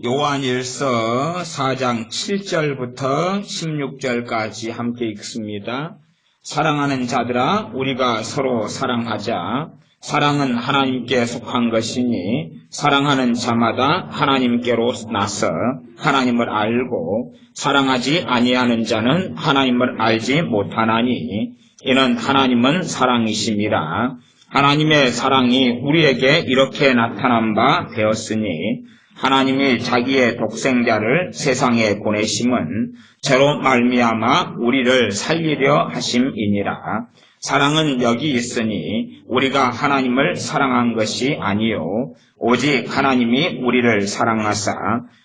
요한일서 4장 7절부터 16절까지 함께 읽습니다. 사랑하는 자들아, 우리가 서로 사랑하자. 사랑은 하나님께 속한 것이니 사랑하는 자마다 하나님께로 나서 하나님을 알고 사랑하지 아니하는 자는 하나님을 알지 못하나니 이는 하나님은 사랑이심이라. 하나님의 사랑이 우리에게 이렇게 나타난 바 되었으니 하나님이 자기의 독생자를 세상에 보내심은 저로 말미암아 우리를 살리려 하심이니라. 사랑은 여기 있으니 우리가 하나님을 사랑한 것이 아니요 오직 하나님이 우리를 사랑하사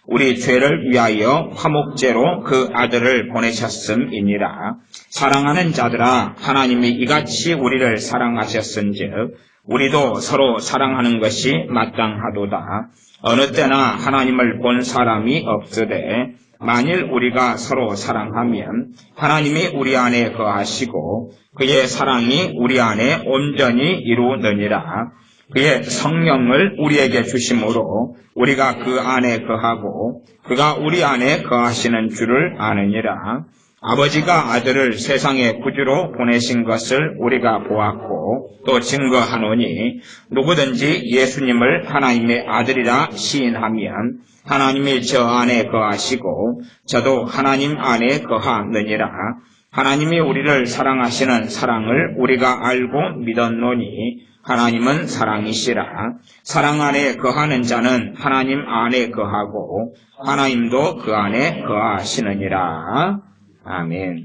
우리 죄를 위하여 화목제로 그 아들을 보내셨음이니라. 사랑하는 자들아, 하나님이 이같이 우리를 사랑하셨은즉 우리도 서로 사랑하는 것이 마땅하도다. 어느 때나 하나님을 본 사람이 없으되 만일 우리가 서로 사랑하면 하나님이 우리 안에 거하시고 그의 사랑이 우리 안에 온전히 이루느니라. 그의 성령을 우리에게 주심으로 우리가 그 안에 거하고 그가 우리 안에 거하시는 줄을 아느니라. 아버지가 아들을 세상의 구주로 보내신 것을 우리가 보았고 또 증거하노니 누구든지 예수님을 하나님의 아들이라 시인하면 하나님이 저 안에 거하시고 저도 하나님 안에 거하느니라. 하나님이 우리를 사랑하시는 사랑을 우리가 알고 믿었노니 하나님은 사랑이시라. 사랑 안에 거하는 자는 하나님 안에 거하고 하나님도 그 안에 거하시느니라. 아멘.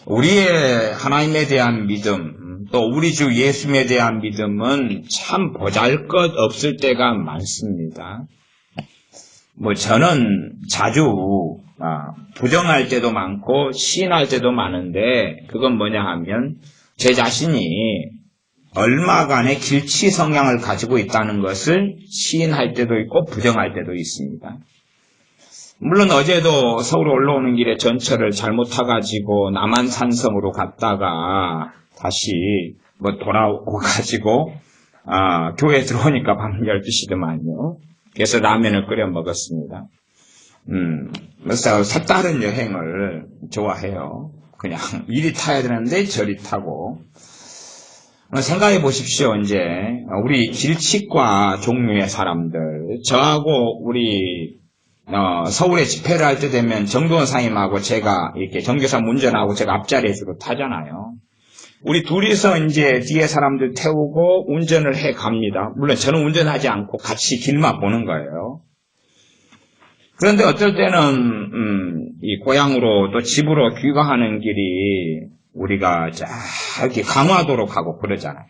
우리의 하나님에 대한 믿음, 또 우리 주 예수님에 대한 믿음은 참 보잘것없을 때가 많습니다. 저는 자주 부정할 때도 많고 시인할 때도 많은데 그건 뭐냐 하면 제 자신이 얼마간의 길치 성향을 가지고 있다는 것을 시인할 때도 있고 부정할 때도 있습니다. 물론 어제도 서울 올라오는 길에 전철을 잘못 타가지고 남한산성으로 갔다가 다시 돌아오고 가지고 교회 들어오니까 밤 12시더만요. 그래서 라면을 끓여 먹었습니다. 색다른 여행을 좋아해요. 그냥 이리 타야 되는데 저리 타고. 생각해 보십시오. 이제 우리 길치과 종류의 사람들, 저하고 우리 서울에 집회를 할 때 되면 정도원 사님하고 제가 이렇게 정교사 운전하고 제가 앞자리에 주로 타잖아요. 우리 둘이서 이제 뒤에 사람들 태우고 운전을 해 갑니다. 물론 저는 운전하지 않고 같이 길만 보는 거예요. 그런데 어떨 때는 이 고향으로 또 집으로 귀가하는 길이 우리가 이렇게 강화도로 가고 그러잖아요.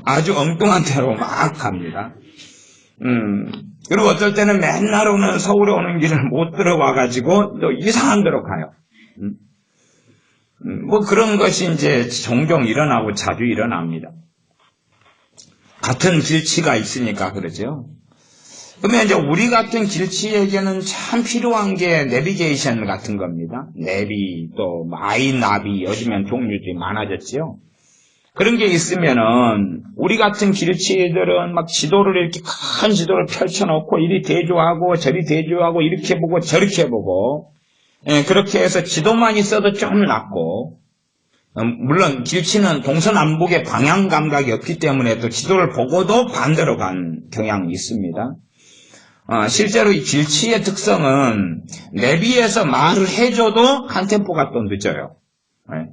아주 엉뚱한 데로 막 갑니다. 그리고 어떨 때는 맨날 오는 서울에 오는 길을 못 들어와가지고 또 이상한 데로 가요. 그런 것이 이제 종종 일어나고 자주 일어납니다. 같은 길치가 있으니까 그러죠. 그러면 이제 우리 같은 길치에게는 참 필요한 게 내비게이션 같은 겁니다. 내비, 또 아이나비, 요즘엔 종류들이 많아졌죠. 그런 게 있으면은 우리 같은 길치들은 막 지도를 이렇게 큰 지도를 펼쳐놓고 이리 대조하고 저리 대조하고 이렇게 보고 저렇게 보고 그렇게 해서 지도만 있어도 좀 낫고 물론 길치는 동서남북의 방향 감각이 없기 때문에 또 지도를 보고도 반대로 간 경향이 있습니다. 실제로 이 길치의 특성은 내비에서 말을 해줘도 한 템포가 또 늦어요.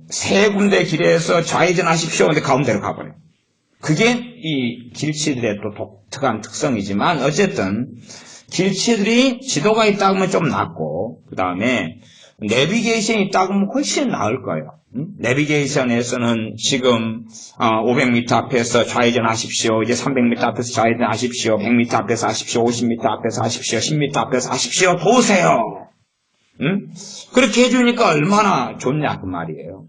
세 군데 길에서 좌회전하십시오. 근데 가운데로 가버려요. 그게 이 길치들의 또 독특한 특성이지만 어쨌든 길치들이 지도가 있다고 하면 좀 낫고 그 다음에 내비게이션이 있다고 하면 훨씬 나을 거예요. 내비게이션에서는 지금 500m 앞에서 좌회전하십시오. 이제 300m 앞에서 좌회전하십시오. 100m 앞에서 하십시오. 50m 앞에서 하십시오. 10m 앞에서 하십시오. 도우세요. 그렇게 해주니까 얼마나 좋냐 그 말이에요.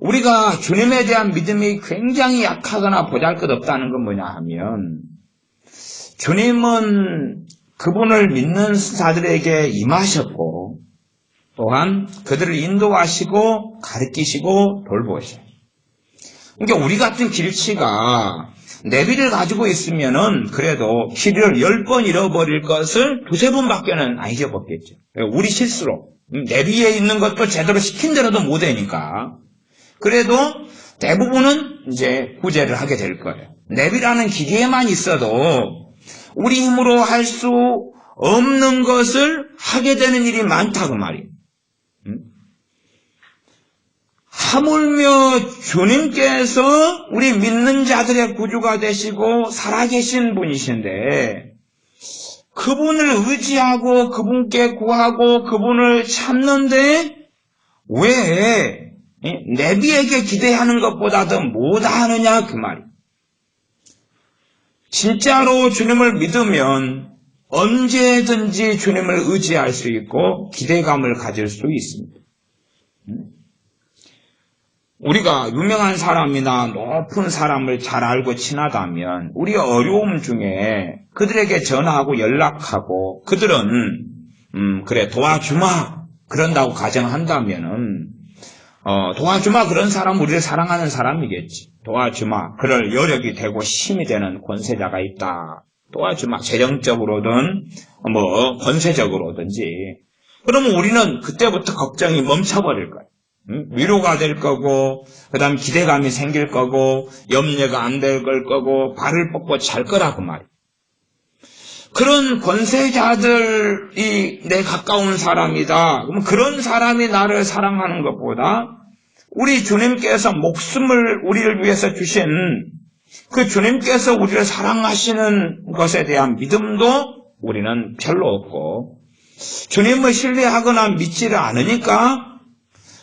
우리가 주님에 대한 믿음이 굉장히 약하거나 보잘것없다는 건 뭐냐 하면 주님은 그분을 믿는 자들에게 임하셨고 또한 그들을 인도하시고 가르치시고 돌보셔요. 그러니까 우리 같은 길치가 내비를 가지고 있으면은 그래도 길을 10번 잃어버릴 것을 2-3번밖에는 안 잊어먹겠죠. 우리 실수로. 내비에 있는 것도 제대로 시킨 대로도 못 되니까. 그래도 대부분은 이제 구제를 하게 될 거예요. 내비라는 기계에만 있어도 우리 힘으로 할 수 없는 것을 하게 되는 일이 많다 그 말이에요. 하물며 주님께서 우리 믿는 자들의 구주가 되시고 살아계신 분이신데 그분을 의지하고 그분께 구하고 그분을 찾는데 왜 내비에게 기대하는 것보다 더 못하느냐 그 말이에요. 진짜로 주님을 믿으면 언제든지 주님을 의지할 수 있고 기대감을 가질 수 있습니다. 우리가 유명한 사람이나 높은 사람을 잘 알고 친하다면 우리 어려움 중에 그들에게 전화하고 연락하고 그들은 그래 도와주마 그런다고 가정한다면은 도와주마 그런 사람 우리를 사랑하는 사람이겠지. 도와주마 그럴 여력이 되고 힘이 되는 권세자가 있다. 도와주마 재정적으로든 권세적으로든지 그러면 우리는 그때부터 걱정이 멈춰버릴 거예요. 위로가 될 거고 그 다음 기대감이 생길 거고 염려가 안 될 걸 거고 발을 뻗고 잘 거라고 말이에요. 그런 권세자들이 내 가까운 사람이다. 그럼 그런 사람이 나를 사랑하는 것보다 우리 주님께서 목숨을 우리를 위해서 주신 그 주님께서 우리를 사랑하시는 것에 대한 믿음도 우리는 별로 없고 주님을 신뢰하거나 믿지를 않으니까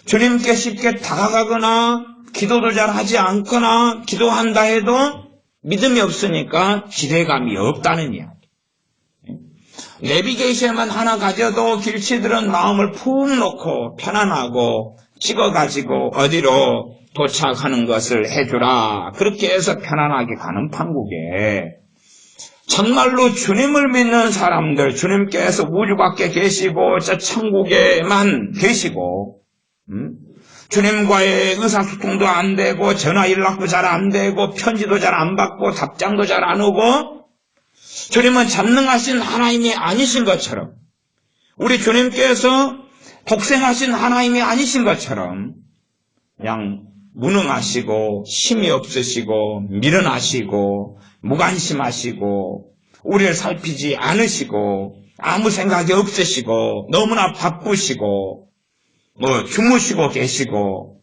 주님께 쉽게 다가가거나 기도도 잘 하지 않거나 기도한다 해도 믿음이 없으니까 기대감이 없다는 이야기. 내비게이션만 하나 가져도 길치들은 마음을 푹 놓고 편안하고 찍어가지고 어디로 도착하는 것을 해주라. 그렇게 해서 편안하게 가는 판국에 정말로 주님을 믿는 사람들, 주님께서 우주 밖에 계시고 저 천국에만 계시고 주님과의 의사소통도 안 되고 전화 연락도 잘 안 되고 편지도 잘 안 받고 답장도 잘 안 오고 주님은 전능하신 하나님이 아니신 것처럼 우리 주님께서 독생하신 하나님이 아니신 것처럼 그냥 무능하시고 힘이 없으시고 미련하시고 무관심하시고 우리를 살피지 않으시고 아무 생각이 없으시고 너무나 바쁘시고 주무시고 계시고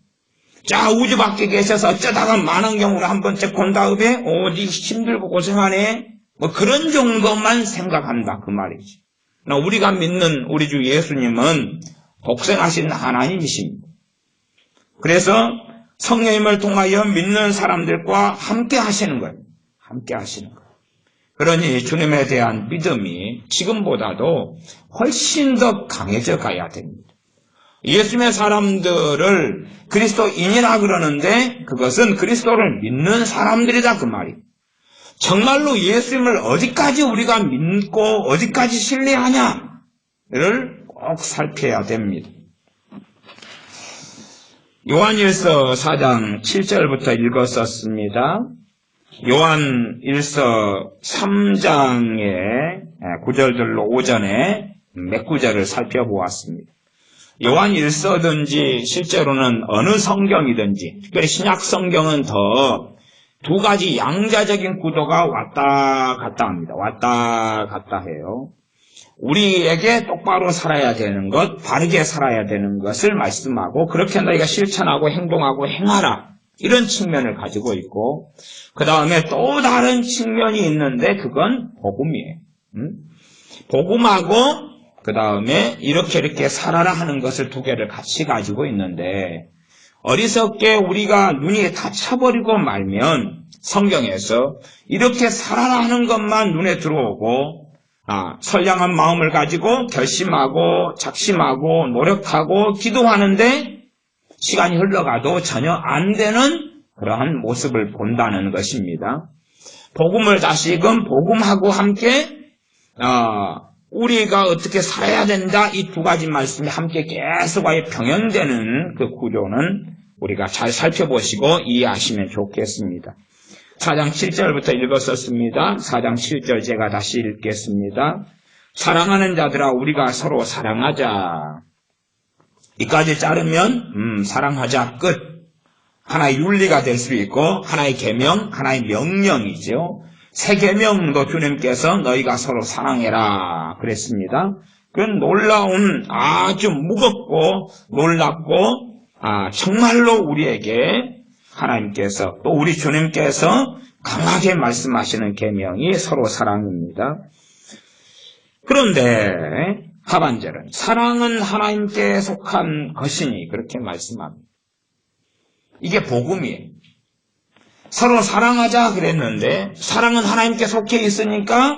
자 우주 밖에 계셔서 어쩌다가 만원경으로 한 번째 본 다음에 네 힘들고 고생하네 그런 정도만 생각한다 그 말이지. 우리가 믿는 우리 주 예수님은 독생하신 하나님이십니다. 그래서 성령님을 통하여 믿는 사람들과 함께 하시는 거예요. 함께 하시는 거예요. 그러니 주님에 대한 믿음이 지금보다도 훨씬 더 강해져 가야 됩니다. 예수님의 사람들을 그리스도인이라 그러는데 그것은 그리스도를 믿는 사람들이다 그 말이에요. 정말로 예수님을 어디까지 우리가 믿고 어디까지 신뢰하냐를 꼭 살펴야 됩니다. 요한일서 4장 7절부터 읽었었습니다. 요한일서 3장의 9절들로 오전에 몇 구절을 살펴보았습니다. 요한일서든지 실제로는 어느 성경이든지 특별히 신약 성경은 더 두 가지 양자적인 구도가 왔다 갔다 합니다. 왔다 갔다 해요. 우리에게 똑바로 살아야 되는 것, 바르게 살아야 되는 것을 말씀하고 그렇게 너희가 실천하고 행동하고 행하라. 이런 측면을 가지고 있고 그 다음에 또 다른 측면이 있는데 그건 복음이에요. 복음하고 그 다음에 이렇게 살아라 하는 것을 두 개를 같이 가지고 있는데 어리석게 우리가 눈이 다쳐버리고 말면 성경에서 이렇게 살아라 하는 것만 눈에 들어오고 선량한 마음을 가지고 결심하고 작심하고 노력하고 기도하는데 시간이 흘러가도 전혀 안 되는 그러한 모습을 본다는 것입니다. 복음을 다시금 복음하고 함께 우리가 어떻게 살아야 된다 이 두 가지 말씀이 함께 계속 병행되는 그 구조는 우리가 잘 살펴보시고 이해하시면 좋겠습니다. 4장 7절부터 읽었었습니다. 4장 7절 제가 다시 읽겠습니다. 사랑하는 자들아 우리가 서로 사랑하자. 이까지 자르면 사랑하자 끝. 하나의 윤리가 될 수 있고 하나의 계명, 하나의 명령이죠. 새 계명도 주님께서 너희가 서로 사랑해라 그랬습니다. 그건 놀라운 아주 무겁고 놀랍고 정말로 우리에게 하나님께서 또 우리 주님께서 강하게 말씀하시는 계명이 서로 사랑입니다. 그런데 하반절은 사랑은 하나님께 속한 것이니 그렇게 말씀합니다. 이게 복음이에요. 서로 사랑하자 그랬는데 사랑은 하나님께 속해 있으니까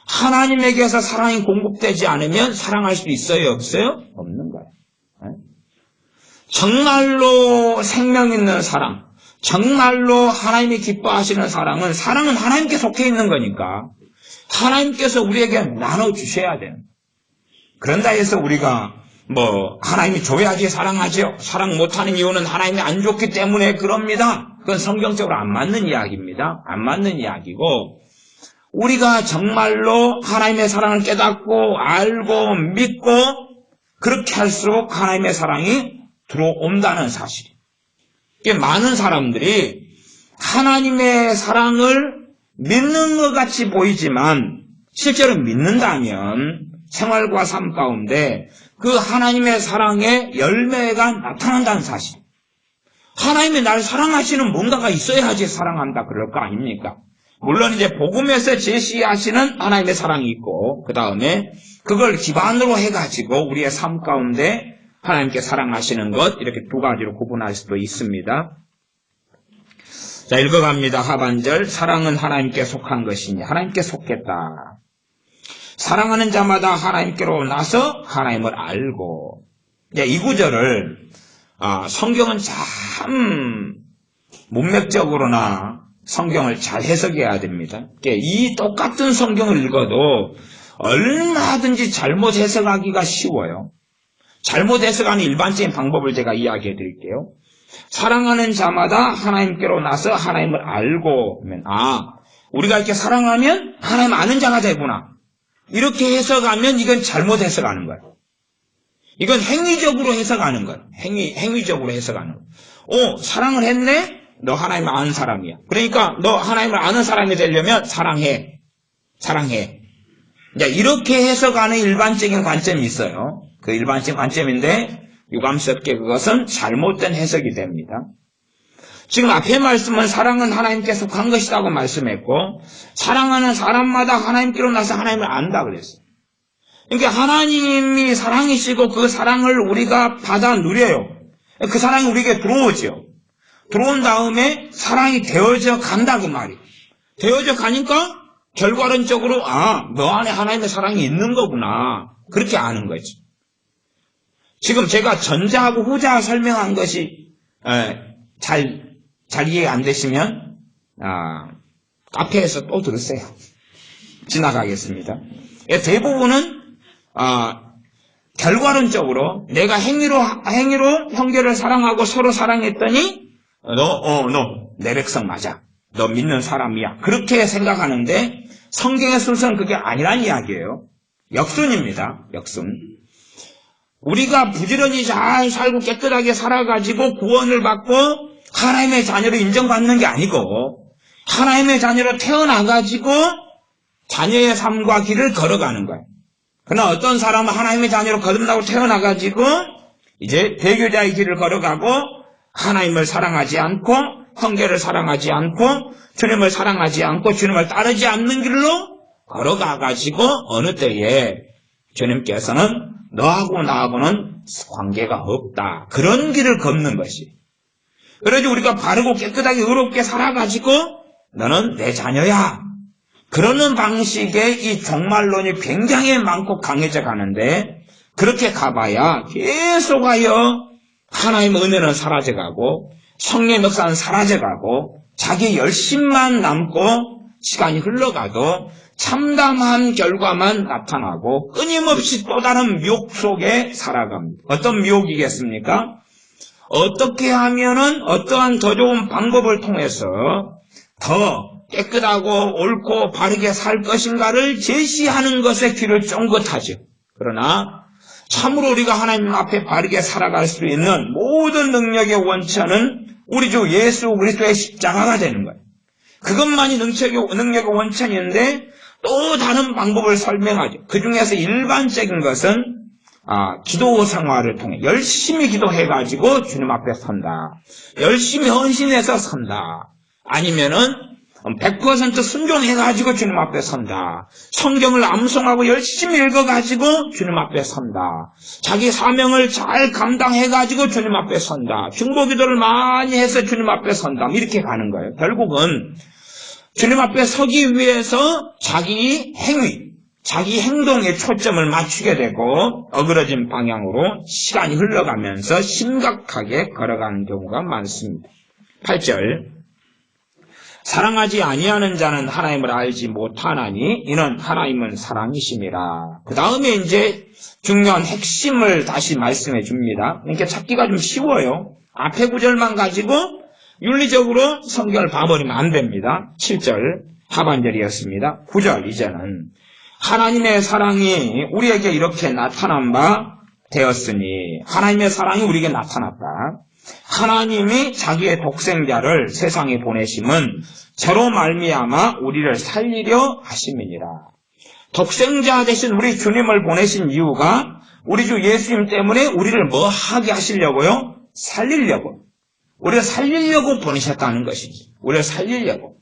하나님에게서 사랑이 공급되지 않으면 사랑할 수 있어요? 없어요? 없는 거예요. 정말로 생명 있는 사랑, 정말로 하나님이 기뻐하시는 사랑은 하나님께 속해 있는 거니까 하나님께서 우리에게 나눠주셔야 돼요. 그런다 해서 우리가 하나님이 줘야지 사랑하죠. 사랑 못하는 이유는 하나님이 안 줬기 때문에 그럽니다. 그건 성경적으로 안 맞는 이야기입니다. 안 맞는 이야기고 우리가 정말로 하나님의 사랑을 깨닫고 알고 믿고 그렇게 할수록 하나님의 사랑이 들어온다는 사실이에요. 많은 사람들이 하나님의 사랑을 믿는 것 같이 보이지만 실제로 믿는다면 생활과 삶 가운데 그 하나님의 사랑의 열매가 나타난다는 사실. 하나님이 날 사랑하시는 뭔가가 있어야지 사랑한다 그럴 거 아닙니까? 물론 이제 복음에서 제시하시는 하나님의 사랑이 있고 그 다음에 그걸 기반으로 해가지고 우리의 삶 가운데 하나님께 사랑하시는 것 이렇게 두 가지로 구분할 수도 있습니다. 자, 읽어갑니다. 하반절 사랑은 하나님께 속한 것이니 하나님께 속했다. 사랑하는 자마다 하나님께로 나서 하나님을 알고. 이 구절을 성경은 참 문맥적으로나 성경을 잘 해석해야 됩니다. 이 똑같은 성경을 읽어도 얼마든지 잘못 해석하기가 쉬워요. 잘못 해석하는 일반적인 방법을 제가 이야기해 드릴게요. 사랑하는 자마다 하나님께로 나서 하나님을 알고 하면 우리가 이렇게 사랑하면 하나님 아는 자가 되구나. 이렇게 해석하면 이건 잘못 해석하는 거예요. 이건 행위적으로 해석하는 거예요. 행위적으로 해석하는 거예요. 사랑을 했네? 너 하나님을 아는 사람이야. 그러니까 너 하나님을 아는 사람이 되려면 사랑해. 이렇게 해석하는 일반적인 관점이 있어요. 그 일반적인 관점인데 유감스럽게 그것은 잘못된 해석이 됩니다. 지금 앞에 말씀은 사랑은 하나님께 속한 것이라고 말씀했고 사랑하는 사람마다 하나님께로 나서 하나님을 안다 그랬어요. 그러니까 하나님이 사랑이시고 그 사랑을 우리가 받아 누려요. 그 사랑이 우리에게 들어오죠. 들어온 다음에 사랑이 되어져 간다 그 말이에요. 되어져 가니까 결과론적으로 너 안에 하나님의 사랑이 있는 거구나. 그렇게 아는 거죠. 지금 제가 전자하고 후자 설명한 것이 잘 이해가 안 되시면 카페에서 또 들으세요. 지나가겠습니다. 대부분은 결과론적으로 내가 행위로 형제를 사랑하고 서로 사랑했더니 너 내 백성 맞아. 너 믿는 사람이야. 그렇게 생각하는데 성경의 순서는 그게 아니란 이야기예요. 역순입니다. 역순. 우리가 부지런히 잘 살고 깨끗하게 살아가지고 구원을 받고 하나님의 자녀로 인정받는 게 아니고 하나님의 자녀로 태어나가지고 자녀의 삶과 길을 걸어가는 거예요. 그러나 어떤 사람은 하나님의 자녀로 거듭나고 태어나가지고 이제 배교자의 길을 걸어가고 하나님을 사랑하지 않고 형제를 사랑하지 않고 주님을 사랑하지 않고 주님을 따르지 않는 길로 걸어가가지고 어느 때에 주님께서는 너하고 나하고는 관계가 없다. 그런 길을 걷는 것이. 그래서 우리가 바르고 깨끗하게 의롭게 살아가지고 너는 내 자녀야. 그러는 방식의 이 종말론이 굉장히 많고 강해져 가는데 그렇게 가봐야 계속하여 하나님의 은혜는 사라져가고 성령의 역사는 사라져가고 자기 열심만 남고 시간이 흘러가도 참담한 결과만 나타나고 끊임없이 또 다른 미혹 속에 살아갑니다. 어떤 미혹이겠습니까? 어떻게 하면은 어떠한 더 좋은 방법을 통해서 더 깨끗하고 옳고 바르게 살 것인가를 제시하는 것에 귀를 쫑긋하죠. 그러나 참으로 우리가 하나님 앞에 바르게 살아갈 수 있는 모든 능력의 원천은 우리 주 예수 그리스도의 십자가가 되는 거예요. 그것만이 능력의 원천인데 또 다른 방법을 설명하죠. 그 중에서 일반적인 것은 기도 생활을 통해 열심히 기도해가지고 주님 앞에 선다. 열심히 헌신해서 선다. 아니면은 100% 순종해가지고 주님 앞에 선다. 성경을 암송하고 열심히 읽어가지고 주님 앞에 선다. 자기 사명을 잘 감당해가지고 주님 앞에 선다. 중보기도를 많이 해서 주님 앞에 선다. 이렇게 가는 거예요. 결국은 주님 앞에 서기 위해서 자기 행위, 자기 행동에 초점을 맞추게 되고 어그러진 방향으로 시간이 흘러가면서 심각하게 걸어가는 경우가 많습니다. 8절 사랑하지 아니하는 자는 하나님을 알지 못하나니 이는 하나님은 사랑이심이라. 그 다음에 이제 중요한 핵심을 다시 말씀해 줍니다. 그러니까 찾기가 좀 쉬워요. 앞에 구절만 가지고 윤리적으로 성경을 봐버리면 안 됩니다. 7절 하반절이었습니다. 9절 이제는 하나님의 사랑이 우리에게 이렇게 나타난 바 되었으니 하나님의 사랑이 우리에게 나타났다. 하나님이 자기의 독생자를 세상에 보내심은 저로 말미암아 우리를 살리려 하심이니라. 독생자 대신 우리 주님을 보내신 이유가 우리 주 예수님 때문에 우리를 뭐 하게 하시려고요? 살리려고. 우리를 살리려고 보내셨다는 것이지. 우리를 살리려고.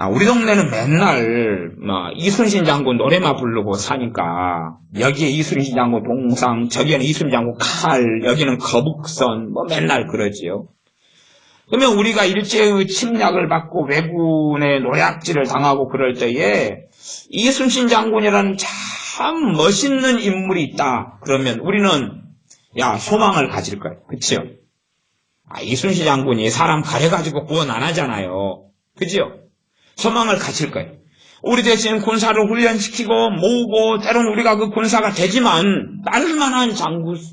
우리 동네는 맨날 이순신 장군 노래만 부르고 사니까 여기에 이순신 장군 동상, 저기에는 이순신 장군 칼, 여기는 거북선 맨날 그러지요. 그러면 우리가 일제의 침략을 받고 왜군의 노략질을 당하고 그럴 때에 이순신 장군이라는 참 멋있는 인물이 있다. 그러면 우리는 소망을 가질 거예요. 그치요? 이순신 장군이 사람 가려가지고 구원 안 하잖아요. 그지요? 소망을 가질 거예요. 우리 대신 군사를 훈련시키고 모으고 때로는 우리가 그 군사가 되지만 따를 만한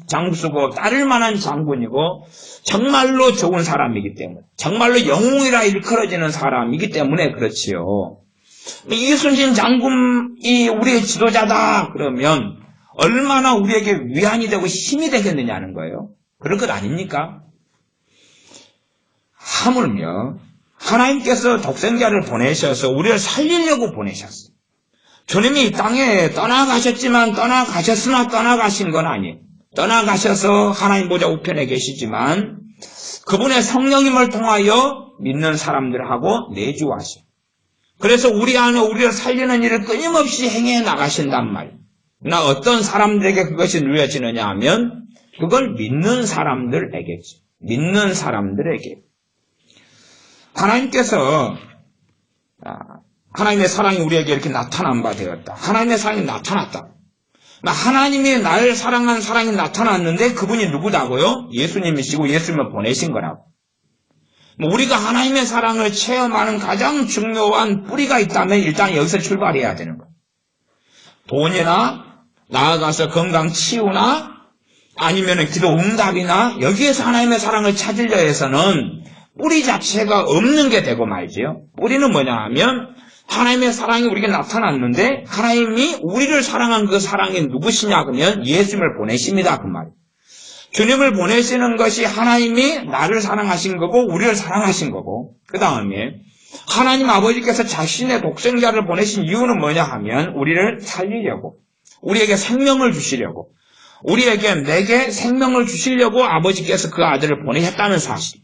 장수고 따를 만한 장군이고 정말로 좋은 사람이기 때문에 정말로 영웅이라 일컬어지는 사람이기 때문에 그렇지요. 이순신 장군이 우리의 지도자다 그러면 얼마나 우리에게 위안이 되고 힘이 되겠느냐는 거예요. 그럴 것 아닙니까? 하물며 하나님께서 독생자를 보내셔서 우리를 살리려고 보내셨어요. 주님이 이 땅에 떠나가셨지만 떠나가셨으나 떠나가신 건 아니에요. 떠나가셔서 하나님 보좌 우편에 계시지만 그분의 성령님을 통하여 믿는 사람들하고 내주하셔요. 그래서 우리 안에 우리를 살리는 일을 끊임없이 행해 나가신단 말이에요. 나 어떤 사람들에게 그것이 누려지느냐 하면 그걸 믿는 사람들에게죠. 믿는 사람들에게. 하나님께서 하나님의 사랑이 우리에게 이렇게 나타난 바 되었다. 하나님의 사랑이 나타났다. 하나님이 나를 사랑한 사랑이 나타났는데 그분이 누구다고요? 예수님이시고 예수님을 보내신 거라고. 우리가 하나님의 사랑을 체험하는 가장 중요한 뿌리가 있다면 일단 여기서 출발해야 되는 거예요. 돈이나 나아가서 건강 치유나 아니면 기도 응답이나 여기에서 하나님의 사랑을 찾으려 해서는 뿌리 자체가 없는 게 되고 말지요. 뿌리는 뭐냐 하면 하나님의 사랑이 우리에게 나타났는데 하나님이 우리를 사랑한 그 사랑이 누구시냐 그러면 예수님을 보내십니다. 그 말이에요. 주님을 보내시는 것이 하나님이 나를 사랑하신 거고 우리를 사랑하신 거고 그 다음에 하나님 아버지께서 자신의 독생자를 보내신 이유는 뭐냐 하면 우리를 살리려고 우리에게 생명을 주시려고 내게 생명을 주시려고 아버지께서 그 아들을 보내셨다는 사실.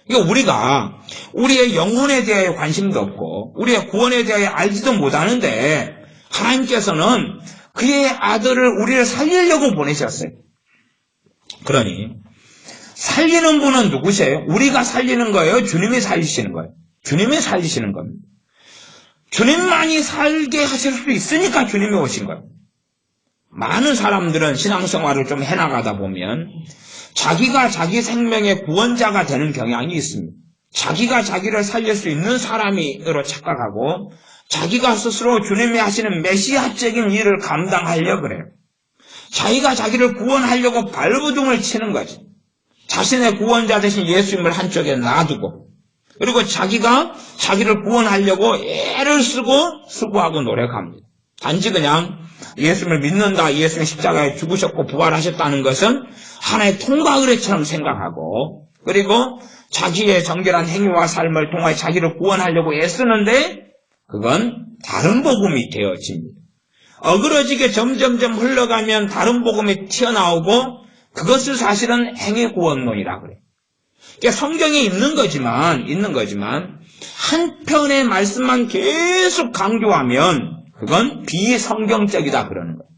그러니까 우리가 우리의 영혼에 대해 관심도 없고 우리의 구원에 대해 알지도 못하는데 하나님께서는 그의 아들을 우리를 살리려고 보내셨어요. 그러니 살리는 분은 누구세요? 우리가 살리는 거예요? 주님이 살리시는 거예요? 주님이 살리시는 겁니다. 주님만이 살게 하실 수 있으니까 주님이 오신 거예요. 많은 사람들은 신앙생활을 좀 해나가다 보면 자기가 자기 생명의 구원자가 되는 경향이 있습니다. 자기가 자기를 살릴 수 있는 사람으로 착각하고 자기가 스스로 주님이 하시는 메시아적인 일을 감당하려고 그래요. 자기가 자기를 구원하려고 발버둥을 치는 거지. 자신의 구원자 대신 예수님을 한쪽에 놔두고 그리고 자기가 자기를 구원하려고 애를 쓰고 수고하고 노력합니다. 단지 그냥 예수님을 믿는다, 예수님 십자가에 죽으셨고 부활하셨다는 것은 하나의 통과 의례처럼 생각하고, 그리고 자기의 정결한 행위와 삶을 통하여 자기를 구원하려고 애쓰는데 그건 다른 복음이 되어집니다. 어그러지게 점점점 흘러가면 다른 복음이 튀어나오고 그것을 사실은 행위구원론이라 그래요. 그러니까 성경에 있는 거지만 한편의 말씀만 계속 강조하면 그건 비성경적이다 그러는 거예요.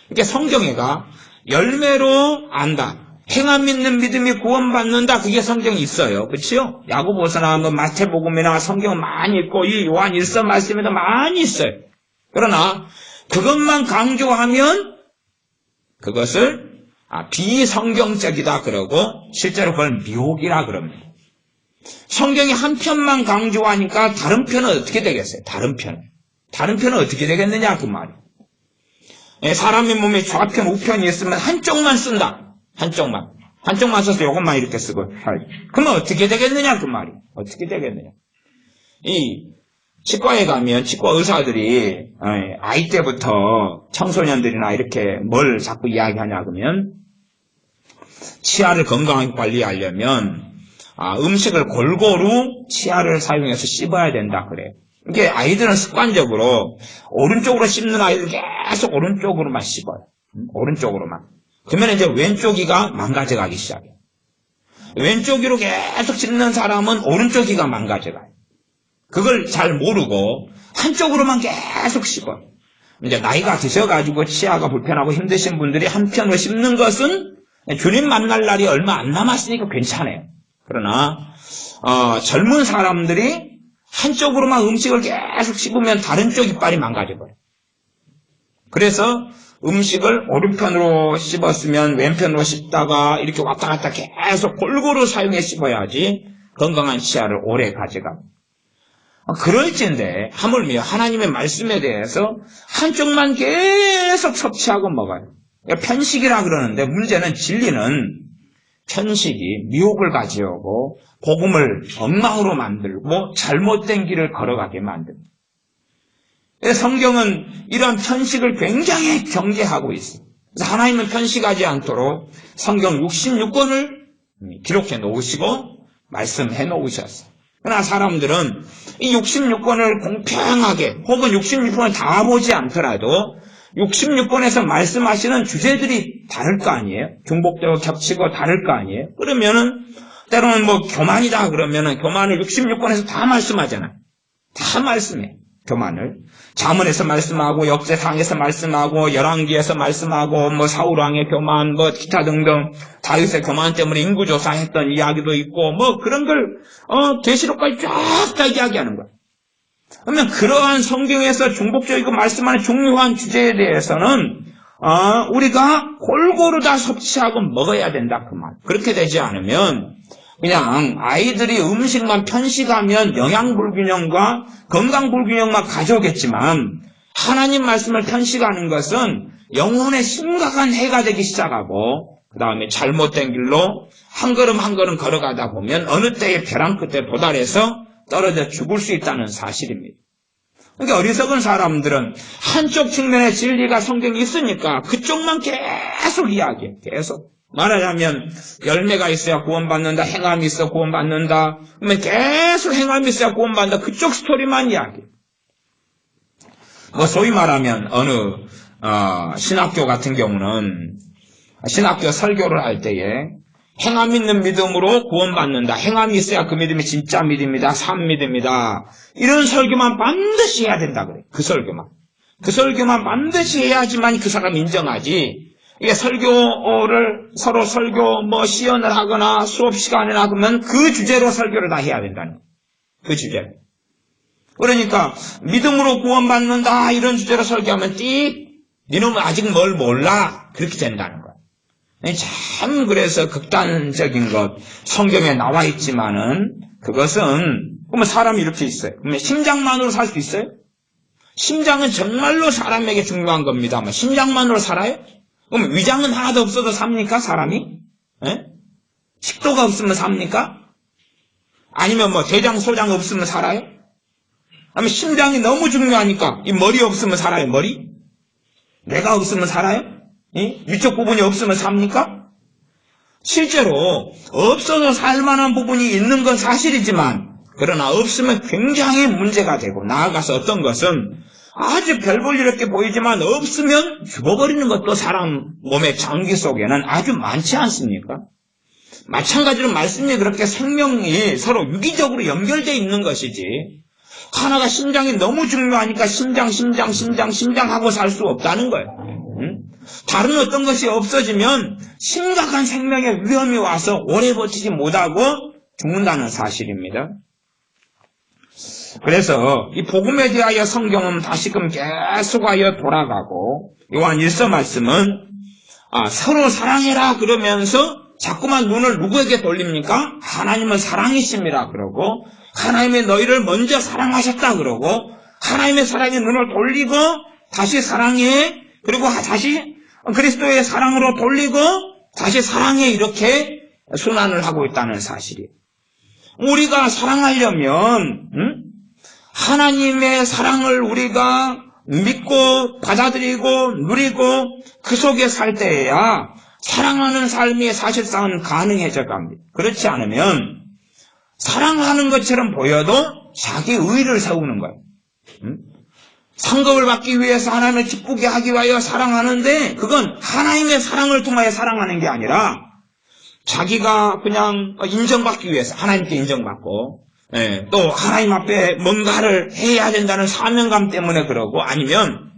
그러니까 성경에가 열매로 안다, 행함 있는 믿음이 구원받는다, 그게 성경에 있어요. 그렇죠? 야고보서나 뭐 마태복음이나 성경은 많이 있고 이 요한 1서 말씀에도 많이 있어요. 그러나 그것만 강조하면 그것을 비성경적이다 그러고 실제로 그걸 미혹이라 그럽니다. 성경이 한 편만 강조하니까 다른 편은 어떻게 되겠어요? 다른 편은 어떻게 되겠느냐 그 말이에요. 사람의 몸에 좌편, 우편이 있으면 한쪽만 쓴다. 한쪽만 써서 이것만 이렇게 쓰고. 그러면 어떻게 되겠느냐 그 말이에요. 어떻게 되겠느냐. 이 치과에 가면 치과 의사들이 아이 때부터 청소년들이나 이렇게 뭘 자꾸 이야기하냐 그러면 치아를 건강하게 관리하려면 음식을 골고루 치아를 사용해서 씹어야 된다 그래요. 이게 아이들은 습관적으로 오른쪽으로 씹는 아이들 계속 오른쪽으로만 씹어요. 오른쪽으로만. 그러면 이제 왼쪽 귀가 망가져가기 시작해요. 왼쪽 귀로 계속 씹는 사람은 오른쪽 귀가 망가져가요. 그걸 잘 모르고 한쪽으로만 계속 씹어요. 이제 나이가 드셔가지고 치아가 불편하고 힘드신 분들이 한편으로 씹는 것은 주님 만날 날이 얼마 안 남았으니까 괜찮아요. 그러나 젊은 사람들이 한쪽으로만 음식을 계속 씹으면 다른 쪽 이빨이 망가져버려요. 그래서 음식을 오른편으로 씹었으면 왼편으로 씹다가 이렇게 왔다 갔다 계속 골고루 사용해 씹어야지 건강한 치아를 오래 가져갑니다. 그럴진데 하물며 하나님의 말씀에 대해서 한쪽만 계속 섭취하고 먹어요. 편식이라 그러는데 문제는 진리는 편식이 미혹을 가져오고 복음을 엉망으로 만들고 잘못된 길을 걸어가게 만듭니다. 성경은 이러한 편식을 굉장히 경계하고 있습니다. 그래서 하나님은 편식하지 않도록 성경 66권을 기록해 놓으시고 말씀해 놓으셨어요. 그러나 사람들은 이 66권을 공평하게 혹은 66권을 다 보지 않더라도 66권에서 말씀하시는 주제들이 다를 거 아니에요? 중복되고 겹치고 다를 거 아니에요? 그러면은 때로는 뭐 교만이다 그러면은 교만을 66권에서 다 말씀하잖아요. 다 말씀해. 교만을. 잠언에서 말씀하고 역대상에서 말씀하고 열왕기에서 말씀하고 뭐 사울왕의 교만 뭐 기타 등등 다윗의 교만 때문에 인구조사했던 이야기도 있고 뭐 그런 걸 계시록까지 쫙 다 이야기하는 거예요. 그러면 그러한 성경에서 중복적이고 말씀하는 중요한 주제에 대해서는 우리가 골고루 다 섭취하고 먹어야 된다 그 말. 그렇게 되지 않으면 그냥 아이들이 음식만 편식하면 영양불균형과 건강불균형만 가져오겠지만 하나님 말씀을 편식하는 것은 영혼에 심각한 해가 되기 시작하고 그 다음에 잘못된 길로 한 걸음 한 걸음 걸어가다 보면 어느 때에 벼랑 끝에 도달해서 떨어져 죽을 수 있다는 사실입니다. 그러니까 어리석은 사람들은 한쪽 측면에 진리가 성경에 있으니까 그쪽만 계속 이야기해. 계속. 말하자면 열매가 있어야 구원받는다. 행함이 있어 구원받는다. 그러면 계속 행함이 있어야 구원받는다. 그쪽 스토리만 이야기해. 뭐 소위 말하면 어느 신학교 같은 경우는 신학교 설교를 할 때에 행함 있는 믿음으로 구원받는다. 행함이 있어야 그 믿음이 진짜 믿음이다. 산 믿음이다. 이런 설교만 반드시 해야 된다 그래. 그 설교만 반드시 해야지만 그 사람 인정하지. 이게 설교를 서로 설교 시연을 하거나 수업 시간을 하면 그 주제로 설교를 다 해야 된다는 거예요. 그 주제로. 그러니까 믿음으로 구원받는다 이런 주제로 설교하면 니는 아직 뭘 몰라 그렇게 된다는 거예요. 참 그래서 극단적인 것 성경에 나와 있지만은 그것은 그러면 사람이 이렇게 있어요. 그러면 심장만으로 살 수 있어요? 심장은 정말로 사람에게 중요한 겁니다. 심장만으로 살아요? 그럼 위장은 하나도 없어도 삽니까? 사람이? 식도가 없으면 삽니까? 아니면 뭐 대장, 소장 없으면 살아요? 아니면 심장이 너무 중요하니까 이 머리 없으면 살아요, 머리? 뇌가 없으면 살아요? 위쪽 부분이 없으면 삽니까? 실제로 없어서 살만한 부분이 있는 건 사실이지만 그러나 없으면 굉장히 문제가 되고 나아가서 어떤 것은 아주 별 볼 일 없게 보이지만 없으면 죽어버리는 것도 사람 몸의 장기 속에는 아주 많지 않습니까? 마찬가지로 말씀이 그렇게 생명이 서로 유기적으로 연결되어 있는 것이지 하나가 심장이 너무 중요하니까 심장 하고 살 수 없다는 거예요. 다른 어떤 것이 없어지면 심각한 생명의 위험이 와서 오래 버티지 못하고 죽는다는 사실입니다. 그래서 이 복음에 대하여 성경은 다시금 계속하여 돌아가고 요한 1서 말씀은 서로 사랑해라 그러면서 자꾸만 눈을 누구에게 돌립니까? 하나님은 사랑이십니다 그러고 하나님의 너희를 먼저 사랑하셨다 그러고 하나님의 사랑에 눈을 돌리고 다시 사랑해 그리고 다시 그리스도의 사랑으로 돌리고 다시 사랑해 이렇게 순환을 하고 있다는 사실이에요. 우리가 사랑하려면 하나님의 사랑을 우리가 믿고 받아들이고 누리고 그 속에 살 때에야 사랑하는 삶이 사실상은 가능해져 갑니다. 그렇지 않으면 사랑하는 것처럼 보여도 자기 의의를 세우는 거예요. 상급을 받기 위해서 하나님을 기쁘게 하기 위하여 사랑하는데 그건 하나님의 사랑을 통하여 사랑하는 게 아니라 자기가 그냥 인정받기 위해서 하나님께 인정받고 또 하나님 앞에 뭔가를 해야 된다는 사명감 때문에 그러고 아니면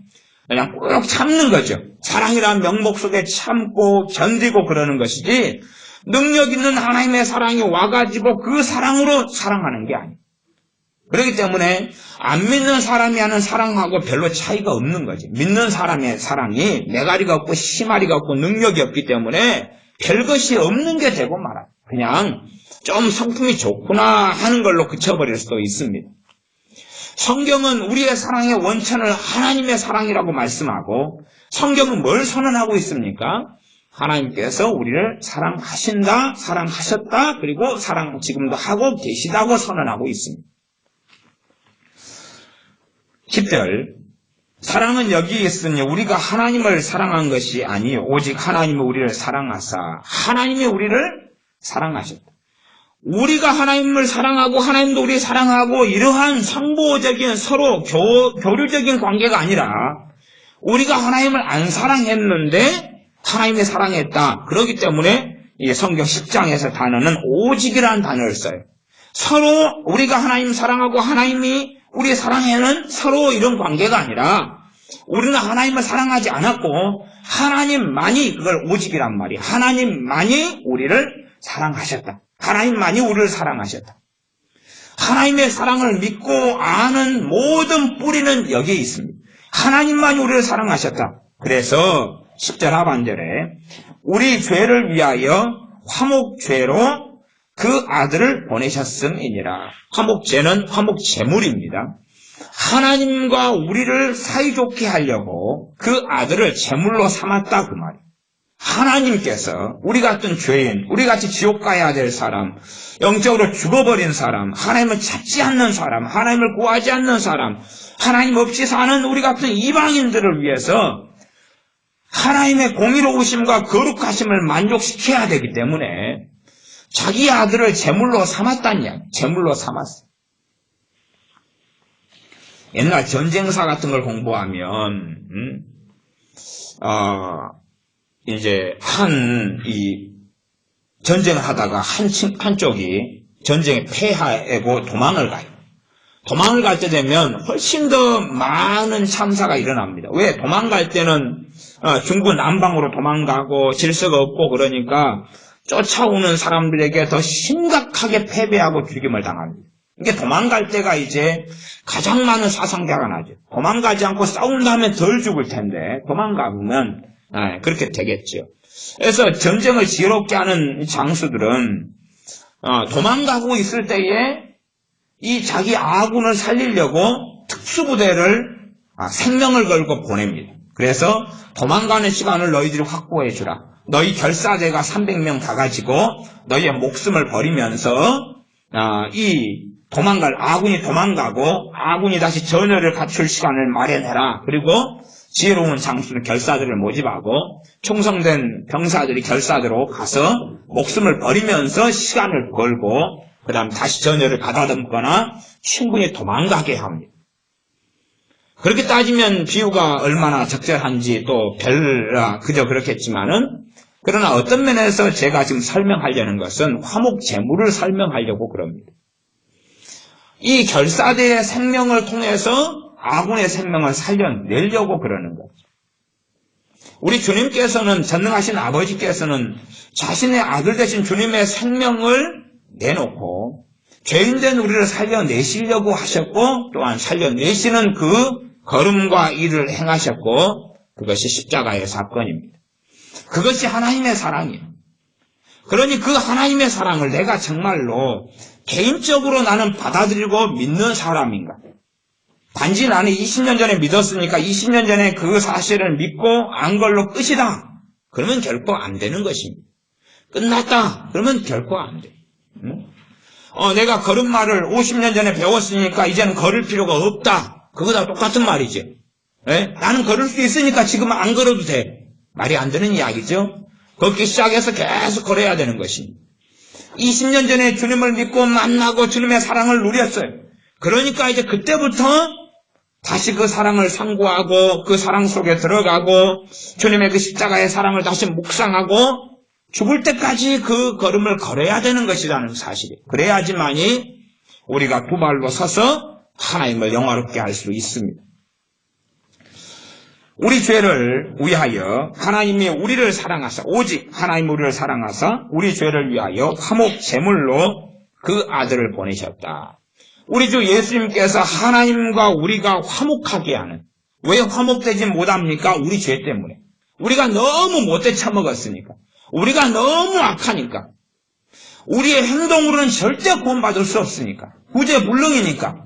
그냥 꼭 참는 거죠. 사랑이라는 명목 속에 참고 견디고 그러는 것이지 능력 있는 하나님의 사랑이 와가지고 그 사랑으로 사랑하는 게 아니에요. 그렇기 때문에 안 믿는 사람이 하는 사랑하고 별로 차이가 없는 거지. 믿는 사람의 사랑이 매가리가 없고 심아리가 없고 능력이 없기 때문에 별것이 없는 게 되고 말아요. 그냥 좀 성품이 좋구나 하는 걸로 그쳐버릴 수도 있습니다. 성경은 우리의 사랑의 원천을 하나님의 사랑이라고 말씀하고 성경은 뭘 선언하고 있습니까? 하나님께서 우리를 사랑하신다, 사랑하셨다, 그리고 사랑 지금도 하고 계시다고 선언하고 있습니다. 10절 사랑은 여기 있으니 우리가 하나님을 사랑한 것이 아니요 오직 하나님이 우리를 사랑하사 하나님이 우리를 사랑하셨다. 우리가 하나님을 사랑하고 하나님도 우리 사랑하고 이러한 상보적인 서로 교류적인 관계가 아니라 우리가 하나님을 안 사랑했는데 하나님이 사랑했다. 그렇기 때문에 이 성경 10장에서 단어는 오직이라는 단어를 써요. 서로 우리가 하나님 사랑하고 하나님이 우리 사랑에는 서로 이런 관계가 아니라 우리는 하나님을 사랑하지 않았고 하나님만이 그걸 오직이란 말이에요. 하나님만이 우리를 사랑하셨다. 하나님만이 우리를 사랑하셨다. 하나님의 사랑을 믿고 아는 모든 뿌리는 여기에 있습니다. 하나님만이 우리를 사랑하셨다. 그래서 10절 하반절에 우리 죄를 위하여 화목죄로 그 아들을 보내셨음이니라. 화목죄는 화목제물입니다. 하나님과 우리를 사이좋게 하려고 그 아들을 제물로 삼았다 그 말이에요. 하나님께서 우리 같은 죄인, 우리 같이 지옥 가야 될 사람, 영적으로 죽어버린 사람, 하나님을 찾지 않는 사람, 하나님을 구하지 않는 사람, 하나님 없이 사는 우리 같은 이방인들을 위해서 하나님의 공의로우심과 거룩하심을 만족시켜야 되기 때문에 자기 아들을 제물로 삼았다는 이야기. 제물로 삼았어. 옛날 전쟁사 같은 걸 공부하면 이제 전쟁을 하다가 한쪽이 전쟁에 패하고 도망을 가요. 도망을 갈 때 되면 훨씬 더 많은 참사가 일어납니다. 왜? 도망갈 때는 중구 남방으로 도망가고 질서가 없고 그러니까 쫓아오는 사람들에게 더 심각하게 패배하고 죽임을 당합니다. 이게 도망갈 때가 이제 가장 많은 사상자가 나죠. 도망가지 않고 싸운다면 덜 죽을 텐데 도망가면 그렇게 되겠죠. 그래서 전쟁을 지혜롭게 하는 장수들은 도망가고 있을 때에 이 자기 아군을 살리려고 특수부대를 생명을 걸고 보냅니다. 그래서 도망가는 시간을 너희들이 확보해 주라. 너희 결사대가 300명 다 가지고 너희의 목숨을 버리면서 아군이 도망가고 아군이 다시 전열을 갖출 시간을 마련해라. 그리고 지혜로운 장수는 결사들을 모집하고 충성된 병사들이 결사대로 가서 목숨을 버리면서 시간을 벌고 그 다음 다시 전열을 가다듬거나 충분히 도망가게 합니다. 그렇게 따지면 비유가 얼마나 적절한지 또 그저 그렇겠지만은 그러나 어떤 면에서 제가 지금 설명하려는 것은 화목제물을 설명하려고 그럽니다. 이 결사대의 생명을 통해서 아군의 생명을 살려내려고 그러는 거죠. 우리 주님께서는 전능하신 아버지께서는 자신의 아들 되신 주님의 생명을 내놓고 죄인된 우리를 살려내시려고 하셨고 또한 살려내시는 그 걸음과 일을 행하셨고 그것이 십자가의 사건입니다. 그것이 하나님의 사랑이에요. 그러니 그 하나님의 사랑을 내가 정말로 개인적으로 나는 받아들이고 믿는 사람인가? 단지 나는 20년 전에 믿었으니까 20년 전에 그 사실을 믿고 안 걸로 끝이다. 그러면 결코 안 되는 것입니다. 끝났다. 그러면 결코 안 돼. 내가 걸음마를 50년 전에 배웠으니까 이제는 걸을 필요가 없다. 그거다 똑같은 말이지. 나는 걸을 수 있으니까 지금 안 걸어도 돼. 말이 안 되는 이야기죠. 걷기 시작해서 계속 걸어야 되는 것입니다. 20년 전에 주님을 믿고 만나고 주님의 사랑을 누렸어요. 그러니까 이제 그때부터 다시 그 사랑을 상고하고 그 사랑 속에 들어가고 주님의 그 십자가의 사랑을 다시 묵상하고 죽을 때까지 그 걸음을 걸어야 되는 것이라는 사실이에요. 그래야지만이 우리가 두 발로 서서 하나님을 영화롭게 할 수 있습니다. 우리 죄를 위하여 하나님이 우리를 사랑하사 오직 하나님 우리를 사랑하사 우리 죄를 위하여 화목 제물로 그 아들을 보내셨다. 우리 주 예수님께서 하나님과 우리가 화목하게 하는, 왜 화목되지 못합니까? 우리 죄 때문에. 우리가 너무 못돼 처먹었으니까. 우리가 너무 악하니까. 우리의 행동으로는 절대 구원받을 수 없으니까. 구제불능이니까.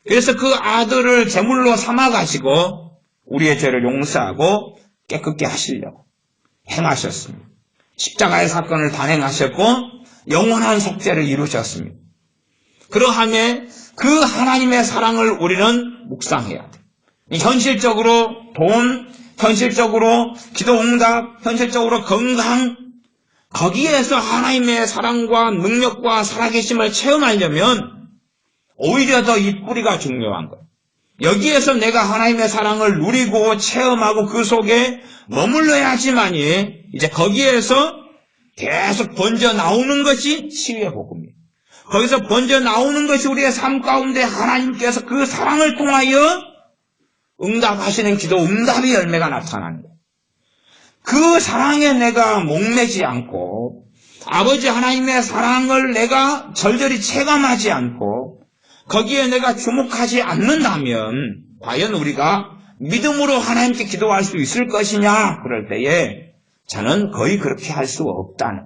그래서 그 아들을 제물로 삼아가지고 우리의 죄를 용서하고 깨끗게 하시려고 행하셨습니다. 십자가의 사건을 단행하셨고 영원한 속죄를 이루셨습니다. 그러함에 그 하나님의 사랑을 우리는 묵상해야 돼요. 현실적으로 돈, 현실적으로 기도 응답, 현실적으로 건강, 거기에서 하나님의 사랑과 능력과 살아계심을 체험하려면 오히려 더 이 뿌리가 중요한 거예요. 여기에서 내가 하나님의 사랑을 누리고 체험하고 그 속에 머물러야지만이 이제 거기에서 계속 번져 나오는 것이 치유의 복음이에요. 거기서 번져 나오는 것이 우리의 삶 가운데 하나님께서 그 사랑을 통하여 응답하시는 기도 응답의 열매가 나타나는 거예요. 그 사랑에 내가 목매지 않고 아버지 하나님의 사랑을 내가 절절히 체감하지 않고 거기에 내가 주목하지 않는다면 과연 우리가 믿음으로 하나님께 기도할 수 있을 것이냐? 그럴 때에 저는 거의 그렇게 할 수 없다는.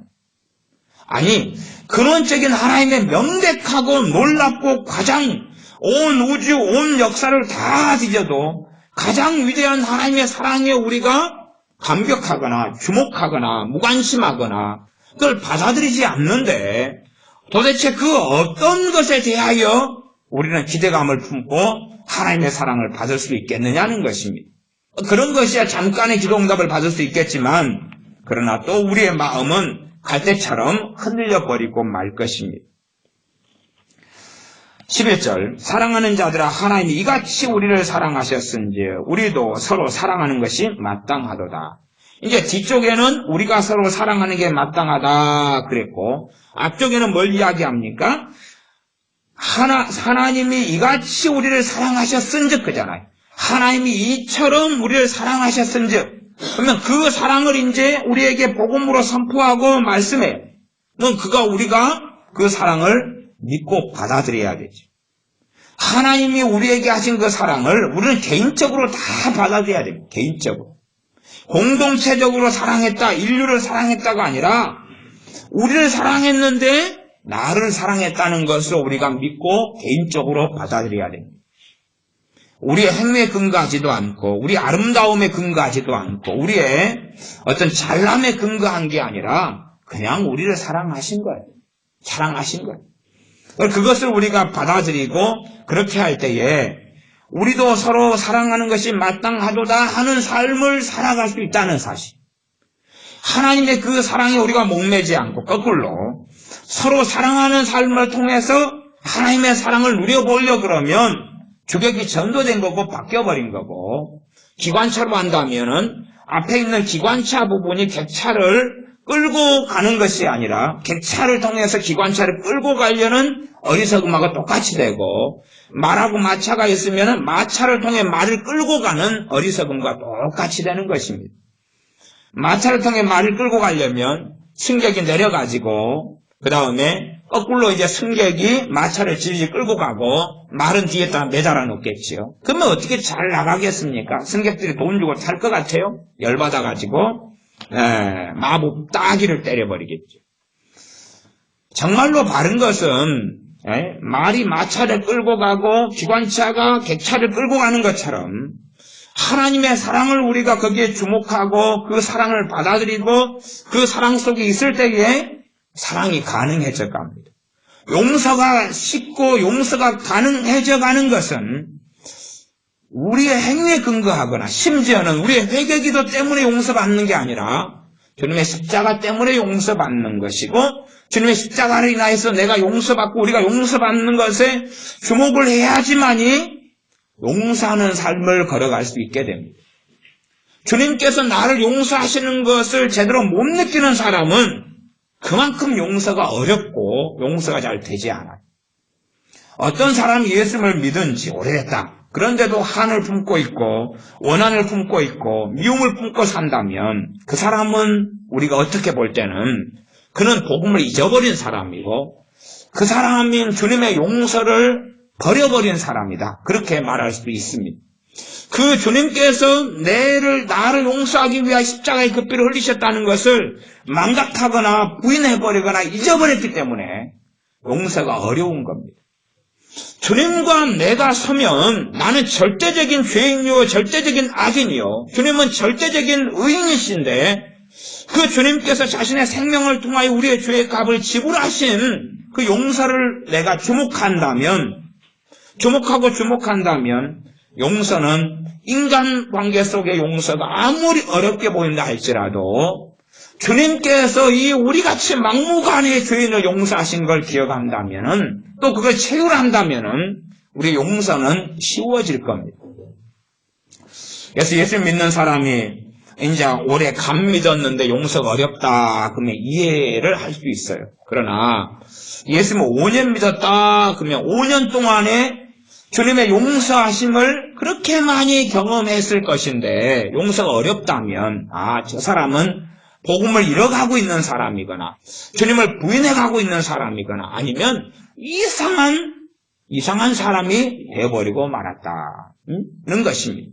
아니, 근원적인 하나님의 명백하고 놀랍고 가장 온 우주, 온 역사를 다 뒤져도 가장 위대한 하나님의 사랑에 우리가 감격하거나 주목하거나 무관심하거나 그걸 받아들이지 않는데 도대체 그 어떤 것에 대하여 우리는 기대감을 품고 하나님의 사랑을 받을 수 있겠느냐는 것입니다. 그런 것이야 잠깐의 기도응답을 받을 수 있겠지만 그러나 또 우리의 마음은 갈대처럼 흔들려 버리고 말 것입니다. 11절 사랑하는 자들아 하나님이 이같이 우리를 사랑하셨은지 우리도 서로 사랑하는 것이 마땅하도다. 이제 뒤쪽에는 우리가 서로 사랑하는 게 마땅하다 그랬고 앞쪽에는 뭘 이야기합니까? 하나님이 이같이 우리를 사랑하셨은즉 그잖아요. 하나님이 이처럼 우리를 사랑하셨은즉 그러면 그 사랑을 이제 우리에게 복음으로 선포하고 말씀해요. 그럼 우리가 그 사랑을 믿고 받아들여야 되죠. 하나님이 우리에게 하신 그 사랑을 우리는 개인적으로 다 받아들여야 됩니다. 개인적으로. 공동체적으로 사랑했다, 인류를 사랑했다가 아니라 우리를 사랑했는데 나를 사랑했다는 것을 우리가 믿고 개인적으로 받아들여야 됩니다. 우리의 행위에 근거하지도 않고 우리 아름다움에 근거하지도 않고 우리의 어떤 잘남에 근거한 게 아니라 그냥 우리를 사랑하신 거예요. 사랑하신 거예요. 그것을 우리가 받아들이고 그렇게 할 때에 우리도 서로 사랑하는 것이 마땅하도다 하는 삶을 살아갈 수 있다는 사실. 하나님의 그 사랑에 우리가 목매지 않고 거꾸로 서로 사랑하는 삶을 통해서 하나님의 사랑을 누려보려고 그러면 주객이 전도된 거고 바뀌어버린 거고, 기관차로 한다면은 앞에 있는 기관차 부분이 객차를 끌고 가는 것이 아니라 객차를 통해서 기관차를 끌고 가려는 어리석음하고 똑같이 되고, 말하고 마차가 있으면 마차를 통해 말을 끌고 가는 어리석음과 똑같이 되는 것입니다. 마차를 통해 말을 끌고 가려면 승객이 내려가지고 그 다음에 거꾸로 이제 승객이 마차를 질질 끌고 가고 말은 뒤에다 매달아 놓겠지요. 그러면 어떻게 잘 나가겠습니까? 승객들이 돈 주고 탈 것 같아요? 열받아가지고 마법 따기를 때려버리겠죠. 정말로 바른 것은 말이 마차를 끌고 가고 기관차가 객차를 끌고 가는 것처럼 하나님의 사랑을 우리가 거기에 주목하고 그 사랑을 받아들이고 그 사랑 속에 있을 때에 사랑이 가능해져 갑니다. 용서가 쉽고 용서가 가능해져 가는 것은 우리의 행위에 근거하거나 심지어는 우리의 회개기도 때문에 용서받는 게 아니라 주님의 십자가 때문에 용서받는 것이고, 주님의 십자가로 인하여서 내가 용서받고 우리가 용서받는 것에 주목을 해야지만이 용서하는 삶을 걸어갈 수 있게 됩니다. 주님께서 나를 용서하시는 것을 제대로 못 느끼는 사람은 그만큼 용서가 어렵고 용서가 잘 되지 않아요. 어떤 사람이 예수님을 믿은 지 오래됐다. 그런데도 한을 품고 있고 원한을 품고 있고 미움을 품고 산다면 그 사람은 우리가 어떻게 볼 때는 그는 복음을 잊어버린 사람이고 그 사람인 주님의 용서를 버려버린 사람이다. 그렇게 말할 수도 있습니다. 그 주님께서 나를 용서하기 위하여 십자가의 그 피를 흘리셨다는 것을 망각하거나 부인해버리거나 잊어버렸기 때문에 용서가 어려운 겁니다. 주님과 내가 서면 나는 절대적인 죄인이요 절대적인 악인이요 주님은 절대적인 의인이신데 그 주님께서 자신의 생명을 통하여 우리의 죄의 값을 지불하신 그 용서를 내가 주목한다면 용서는 인간관계 속의 용서가 아무리 어렵게 보인다 할지라도 주님께서 이 우리같이 막무가내의 죄인을 용서하신 걸 기억한다면 또 그걸 체휼한다면 우리 용서는 쉬워질 겁니다. 그래서 예수 믿는 사람이 이제 오래 감 믿었는데 용서가 어렵다 그러면 이해를 할 수 있어요. 그러나 예수님 5년 믿었다 그러면 5년 동안에 주님의 용서하심을 그렇게 많이 경험했을 것인데 용서가 어렵다면 저 사람은 복음을 잃어가고 있는 사람이거나 주님을 부인해가고 있는 사람이거나 아니면 이상한 사람이 되어버리고 말았다는 것입니다.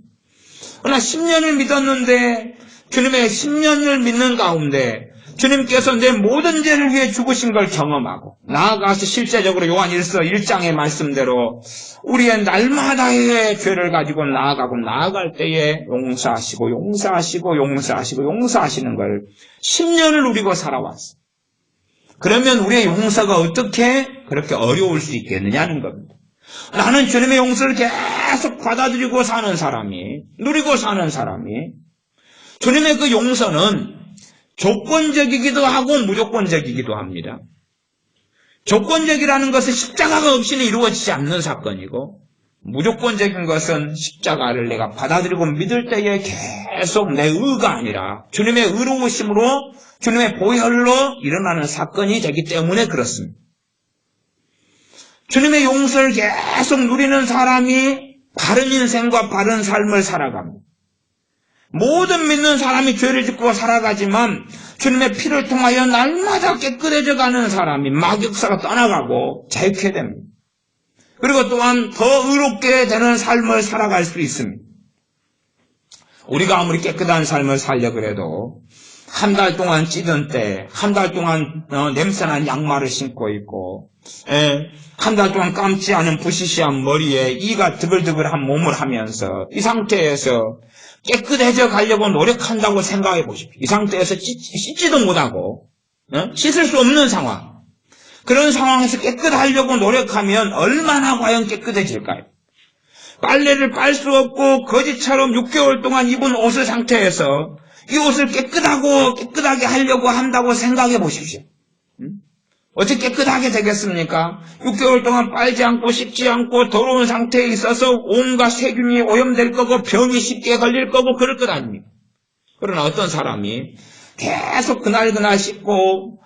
그러나 10년을 믿었는데 주님의 10년을 믿는 가운데 주님께서 내 모든 죄를 위해 죽으신 걸 경험하고 나아가서 실제적으로 요한 1장의 말씀대로 우리의 날마다의 죄를 가지고 나아갈 때에 용서하시는 걸 10년을 누리고 살아왔어. 그러면 우리의 용서가 어떻게 그렇게 어려울 수 있겠느냐는 겁니다. 나는 주님의 용서를 계속 받아들이고 사는 사람이, 누리고 사는 사람이, 주님의 그 용서는 조건적이기도 하고 무조건적이기도 합니다. 조건적이라는 것은 십자가가 없이는 이루어지지 않는 사건이고, 무조건적인 것은 십자가를 내가 받아들이고 믿을 때에 계속 내 의가 아니라 주님의 의로우심으로 주님의 보혈로 일어나는 사건이 되기 때문에 그렇습니다. 주님의 용서를 계속 누리는 사람이 바른 인생과 바른 삶을 살아갑니다. 모든 믿는 사람이 죄를 짓고 살아가지만 주님의 피를 통하여 날마다 깨끗해져 가는 사람이 마귀역사가 떠나가고 자유케 됩니다. 그리고 또한 더 의롭게 되는 삶을 살아갈 수 있습니다. 우리가 아무리 깨끗한 삶을 살려고 해도 한 달 동안 찌든 때, 한 달 동안 냄새난 양말을 신고 있고, 한 달 동안 감지 않은 부시시한 머리에 이가 드글드글한 몸을 하면서 이 상태에서 깨끗해져 가려고 노력한다고 생각해 보십시오. 이 상태에서 씻지도 못하고 씻을 수 없는 상황. 그런 상황에서 깨끗하려고 노력하면 얼마나 과연 깨끗해질까요? 빨래를 빨 수 없고 거지처럼 6개월 동안 입은 옷의 상태에서 이 옷을 깨끗하게 하려고 한다고 생각해 보십시오. 어떻게 깨끗하게 되겠습니까? 6개월 동안 빨지 않고 씻지 않고 더러운 상태에 있어서 온갖 세균이 오염될 거고 병이 쉽게 걸릴 거고 그럴 것 아닙니까? 그러나 어떤 사람이 계속 그날 씻고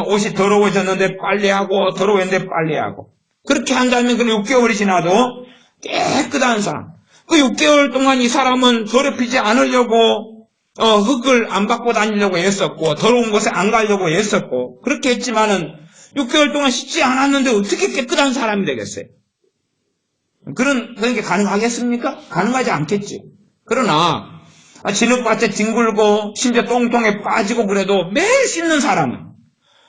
옷이 더러워졌는데 빨래하고 더러웠는데 빨래하고 그렇게 한다면 그 6개월이 지나도 깨끗한 사람, 그 6개월 동안 이 사람은 더럽히지 않으려고 흙을 안 받고 다니려고 애썼고 더러운 곳에 안 가려고 애썼고 그렇게 했지만은 6개월 동안 씻지 않았는데 어떻게 깨끗한 사람이 되겠어요? 그런 게 가능하겠습니까? 가능하지 않겠죠. 그러나 진흙밭에 뒹굴고 심지어 똥통에 빠지고 그래도 매일 씻는 사람은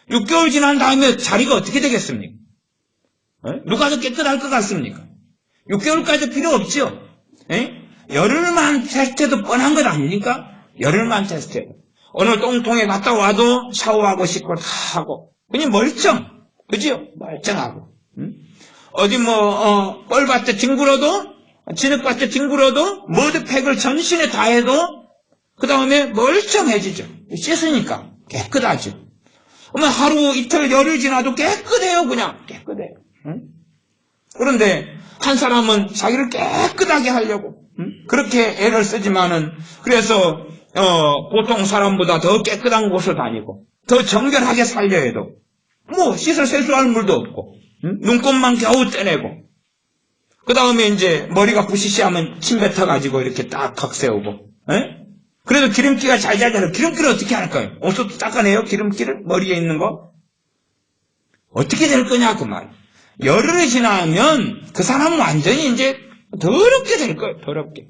6개월 지난 다음에 자리가 어떻게 되겠습니까? 누가 더 깨끗할 것 같습니까? 6개월까지 필요 없죠. 열흘만 테스트해도 뻔한 것 아닙니까? 열흘만 테스트해도. 오늘 똥통에 갔다 와도 샤워하고 씻고 다 하고 그냥 멀쩡. 그죠? 멀쩡하고. 어디 뻘밭에 뒹굴어도 진흙밭에 뒹굴어도 머드팩을 전신에 다 해도 그 다음에 멀쩡해지죠. 씻으니까 깨끗하죠. 하루 이틀 열흘 지나도 깨끗해요. 그냥 깨끗해요. 그런데 한 사람은 자기를 깨끗하게 하려고 그렇게 애를 쓰지만은 그래서 보통 사람보다 더 깨끗한 곳을 다니고 더 정결하게 살려 해도 씻을 세수할 물도 없고 눈곱만 겨우 떼내고 그 다음에 이제 머리가 부시시하면 침 뱉어가지고 이렇게 딱 각 세우고 그래도 기름기가 잘 자잖아요. 기름기를 어떻게 할까요? 옷도 닦아내요? 기름기를? 머리에 있는 거? 어떻게 될 거냐 그 말. 열흘이 지나면 그 사람은 완전히 이제 더럽게 될 거예요. 더럽게.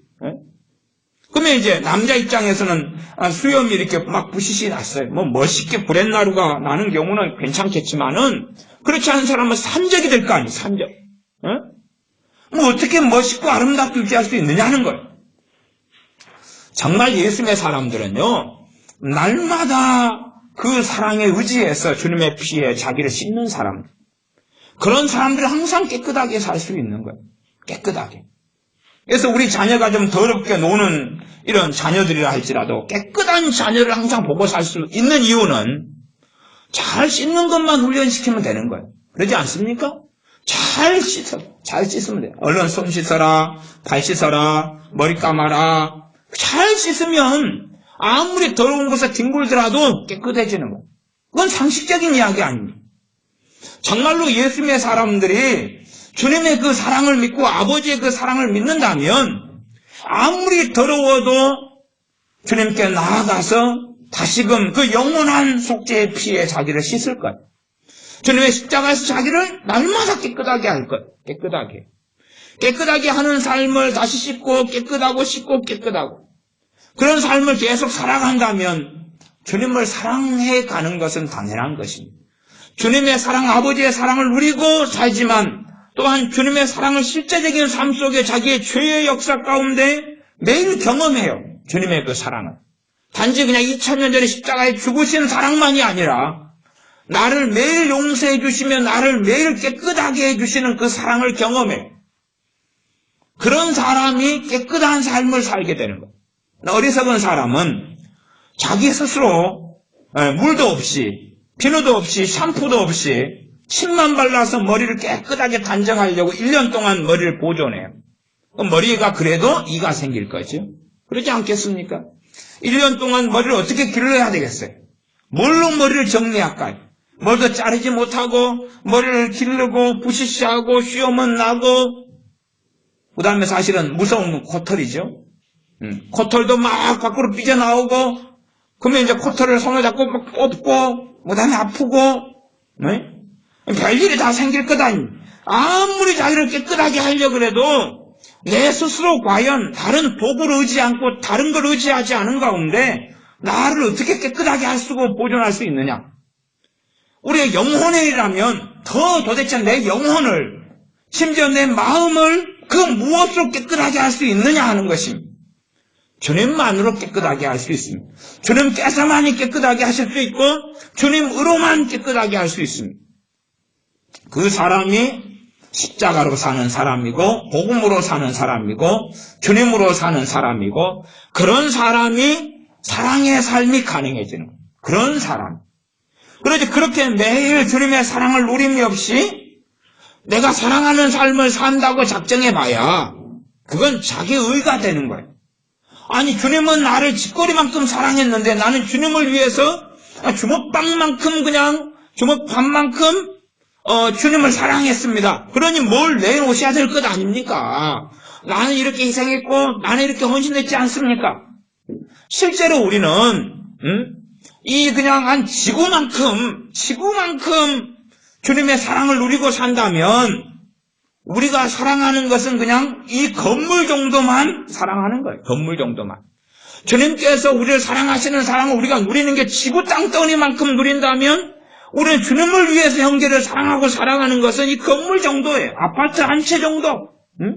그러면 이제 남자 입장에서는 수염이 이렇게 막 부시시 났어요. 멋있게 브렛나루가 나는 경우는 괜찮겠지만은 그렇지 않은 사람은 산적이 될 거 아니에요. 산적. 어떻게 멋있고 아름답게 유지할 수 있느냐는 거예요. 정말 예수님의 사람들은요, 날마다 그 사랑에 의지해서 주님의 피에 자기를 씻는 사람들. 그런 사람들은 항상 깨끗하게 살 수 있는 거예요. 깨끗하게. 그래서 우리 자녀가 좀 더럽게 노는 이런 자녀들이라 할지라도 깨끗한 자녀를 항상 보고 살 수 있는 이유는 잘 씻는 것만 훈련시키면 되는 거예요. 그러지 않습니까? 잘 씻으면 돼요. 얼른 손 씻어라, 발 씻어라, 머리 감아라. 잘 씻으면 아무리 더러운 곳에 뒹굴더라도 깨끗해지는 거예요. 그건 상식적인 이야기 아닙니다. 정말로 예수님의 사람들이 주님의 그 사랑을 믿고 아버지의 그 사랑을 믿는다면 아무리 더러워도 주님께 나아가서 다시금 그 영원한 속죄의 피에 자기를 씻을 거예요. 주님의 십자가에서 자기를 날마다 깨끗하게 할 거예요. 깨끗하게 하는 삶을 다시 씻고 깨끗하고 그런 삶을 계속 살아간다면 주님을 사랑해 가는 것은 당연한 것입니다. 주님의 사랑, 아버지의 사랑을 누리고 살지만 또한 주님의 사랑을 실제적인 삶 속에 자기의 죄의 역사 가운데 매일 경험해요. 주님의 그 사랑을. 단지 그냥 2000년 전에 십자가에 죽으신 사랑만이 아니라 나를 매일 용서해 주시며 나를 매일 깨끗하게 해주시는 그 사랑을 경험해요. 그런 사람이 깨끗한 삶을 살게 되는 거예요. 어리석은 사람은 자기 스스로 물도 없이 비누도 없이 샴푸도 없이 침만 발라서 머리를 깨끗하게 단정하려고 1년 동안 머리를 보존해요. 머리가 그래도 이가 생길 거죠. 그러지 않겠습니까? 1년 동안 머리를 어떻게 길러야 되겠어요? 뭘로 머리를 정리할까요? 머리도 자르지 못하고 머리를 기르고 부시시하고 쉬엄은 나고 그 다음에 사실은 무서운 코털이죠. 코털도 막 밖으로 삐져나오고 그러면 이제 코털을 손을 잡고 막 뽑고 그 다음에 아프고 별일이 다 생길 거다. 아무리 자기를 깨끗하게 하려고 해도 내 스스로 과연 다른 도구를 의지 않고 다른 걸 의지하지 않은 가운데 나를 어떻게 깨끗하게 할 수 있고 보존할 수 있느냐. 우리의 영혼의 일이라면 도대체 내 영혼을 심지어 내 마음을 그 무엇으로 깨끗하게 할 수 있느냐 하는 것입니다. 주님만으로 깨끗하게 할 수 있습니다. 주님께서만이 깨끗하게 하실 수 있고 주님으로만 깨끗하게 할 수 있습니다. 그 사람이 십자가로 사는 사람이고 복음으로 사는 사람이고 주님으로 사는 사람이고 그런 사람이 사랑의 삶이 가능해지는 거예요. 그런 사람. 그러지 그렇게 매일 주님의 사랑을 누림이 없이 내가 사랑하는 삶을 산다고 작정해봐야 그건 자기 의가 되는 거예요. 아니 주님은 나를 집거리만큼 사랑했는데 나는 주님을 위해서 주먹밥만큼 그냥 주먹밥만큼 주님을 사랑했습니다. 그러니 뭘 내놓으셔야 될 것 아닙니까? 나는 이렇게 희생했고 나는 이렇게 헌신했지 않습니까? 실제로 우리는 이 그냥 한 지구만큼 주님의 사랑을 누리고 산다면 우리가 사랑하는 것은 그냥 이 건물 정도만 사랑하는 거예요. 건물 정도만. 주님께서 우리를 사랑하시는 사랑을 우리가 누리는 게 지구 땅덩이만큼 누린다면 우리는 주님을 위해서 형제를 사랑하고 사랑하는 것은 이 건물 정도예요. 아파트 한 채 정도.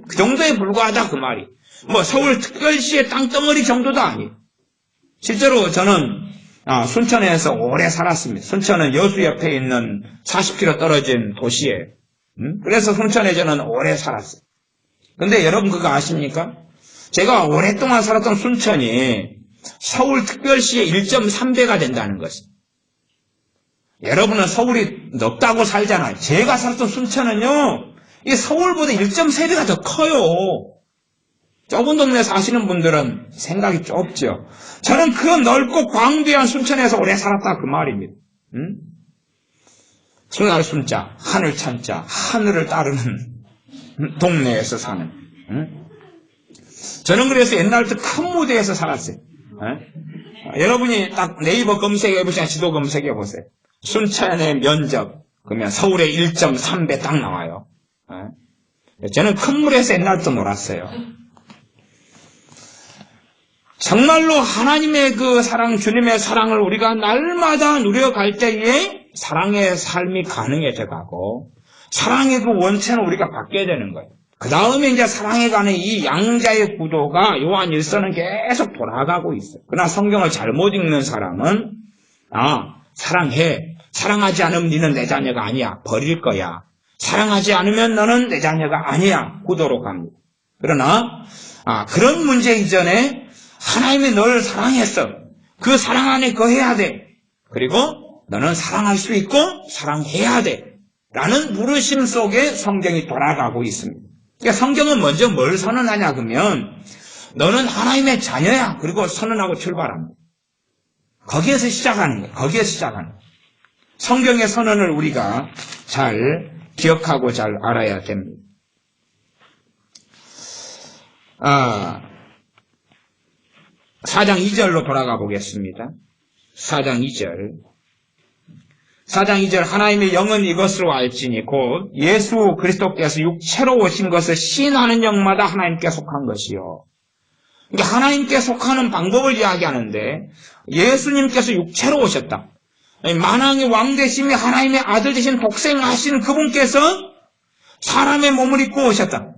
그 정도에 불과하다 그 말이. 뭐 서울특별시의 땅덩어리 정도도 아니에요. 실제로 저는 순천에서 오래 살았습니다. 순천은 여수 옆에 있는 40km 떨어진 도시에. 그래서 순천에 저는 오래 살았어요. 근데 여러분 그거 아십니까? 제가 오랫동안 살았던 순천이 서울특별시의 1.3배가 된다는 것이에요. 여러분은 서울이 넓다고 살잖아요. 제가 살았던 순천은요, 이 서울보다 1.3배가 더 커요. 좁은 동네 사시는 분들은 생각이 좁죠. 저는 그 넓고 광대한 순천에서 오래 살았다 그 말입니다. 순할 순자, 하늘 찬자, 하늘을 따르는 동네에서 사는. 저는 그래서 옛날부터 큰 무대에서 살았어요. 여러분이 딱 네이버 검색해보시면 지도 검색해보세요. 순천의 면적, 그러면 서울의 1.3배 딱 나와요. 저는 큰 물에서 옛날부터 놀았어요. 정말로 하나님의 그 사랑, 주님의 사랑을 우리가 날마다 누려갈 때에 사랑의 삶이 가능해져 가고 사랑의 그 원체는 우리가 받게 되는 거예요. 그 다음에 이제 사랑에 가는 이 양자의 구도가 요한 1서는 계속 돌아가고 있어요. 그러나 성경을 잘못 읽는 사람은 사랑해. 사랑하지 않으면 너는 내 자녀가 아니야. 버릴 거야. 사랑하지 않으면 너는 내 자녀가 아니야. 구도로 갑니다. 그러나 그런 문제 이전에 하나님이 너를 사랑했어. 그 사랑 안에 거해야 돼. 그리고 너는 사랑할 수 있고 사랑해야 돼. 라는 부르심 속에 성경이 돌아가고 있습니다. 그러니까 성경은 먼저 뭘 선언하냐 그러면 너는 하나님의 자녀야. 그리고 선언하고 출발합니다. 거기에서 시작하는 거예요. 거기에서 시작하는 거예요. 성경의 선언을 우리가 잘 기억하고 잘 알아야 됩니다. 4장 2절로 돌아가 보겠습니다. 4장 2절. 4장 2절 하나님의 영은 이것으로 알지니 곧 예수 그리스도께서 육체로 오신 것을 시인하는 영마다 하나님께 속한 것이요. 그러니까 하나님께 속하는 방법을 이야기하는데 예수님께서 육체로 오셨다. 만왕의 왕 되심이 하나님의 아들 되신 독생하신 그분께서 사람의 몸을 입고 오셨다.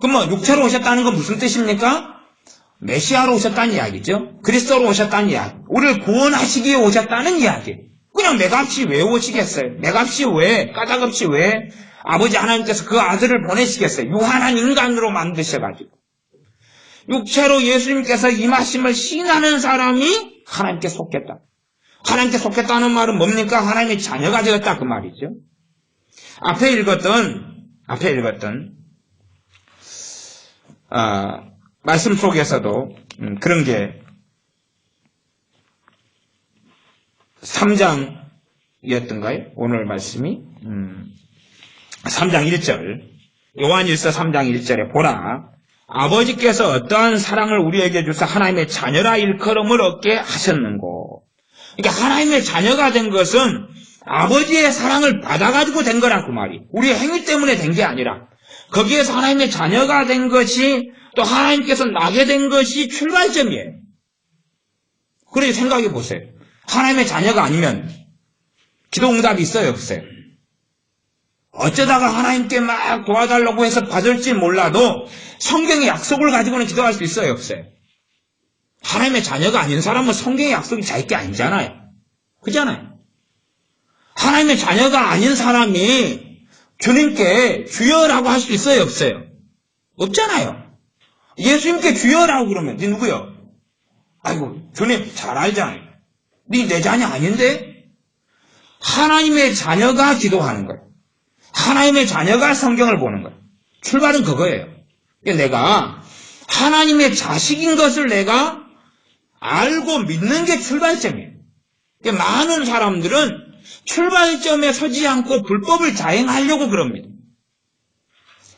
그럼 육체로 오셨다는 건 무슨 뜻입니까? 메시아로 오셨다는 이야기죠. 그리스도로 오셨다는 이야기. 우리를 구원하시기 위해 오셨다는 이야기. 그냥 맥없이 왜 오시겠어요? 맥없이 왜? 까닭없이 왜? 아버지 하나님께서 그 아들을 보내시겠어요? 유한한 인간으로 만드셔가지고. 육체로 예수님께서 임하심을 시인하는 사람이 하나님께 속겠다. 하나님께 속겠다는 말은 뭡니까? 하나님의 자녀가 되었다 그 말이죠. 앞에 읽었던 말씀 속에서도 그런 게 3장이었던가요? 오늘 말씀이 3장 1절 요한일서 3장 1절에 보라 아버지께서 어떠한 사랑을 우리에게 주사 하나님의 자녀라 일컬음을 얻게 하셨는고. 그러니까 하나님의 자녀가 된 것은 아버지의 사랑을 받아가지고 된 거라 그 말이. 우리의 행위 때문에 된 게 아니라 거기에서 하나님의 자녀가 된 것이 또 하나님께서 나게 된 것이 출발점이에요. 그래서 생각해 보세요. 하나님의 자녀가 아니면 기도 응답이 있어요, 없어요? 어쩌다가 하나님께 막 도와달라고 해서 받을지 몰라도 성경의 약속을 가지고는 기도할 수 있어요, 없어요? 하나님의 자녀가 아닌 사람은 성경의 약속이 자기 게 아니잖아요. 그잖아요. 하나님의 자녀가 아닌 사람이 주님께 주여라고 할 수 있어요, 없어요? 없잖아요. 예수님께 주여라고 그러면 네 누구요? 아이고, 주님 잘 알잖아요. 네 내 자녀 아닌데? 하나님의 자녀가 기도하는 거예요. 하나님의 자녀가 성경을 보는 거예요. 출발은 그거예요. 내가 하나님의 자식인 것을 내가 알고 믿는 게 출발점이에요. 많은 사람들은 출발점에 서지 않고 불법을 자행하려고 그럽니다.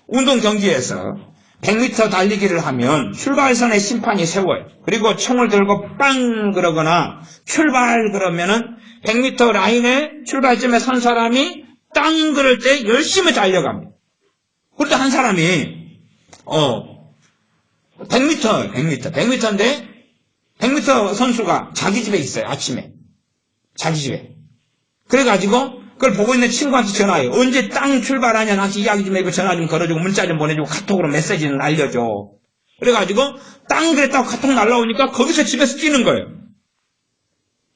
운동 경기에서 100m 달리기를 하면 출발선에 심판이 세워요. 그리고 총을 들고 빵 그러거나 출발 그러면은 100m 라인에 출발점에 선 사람이 땅 그럴 때 열심히 달려갑니다. 그런데 한 사람이 100m인데 100m 선수가 자기 집에 있어요. 아침에. 자기 집에. 그래가지고 그걸 보고 있는 친구한테 전화해요. 언제 땅 출발하냐 나한테 이야기 좀 해고 전화 좀 걸어주고 문자 좀 보내주고 카톡으로 메시지는 알려줘. 그래가지고 땅 그랬다고 카톡 날라오니까 거기서 집에서 뛰는 거예요.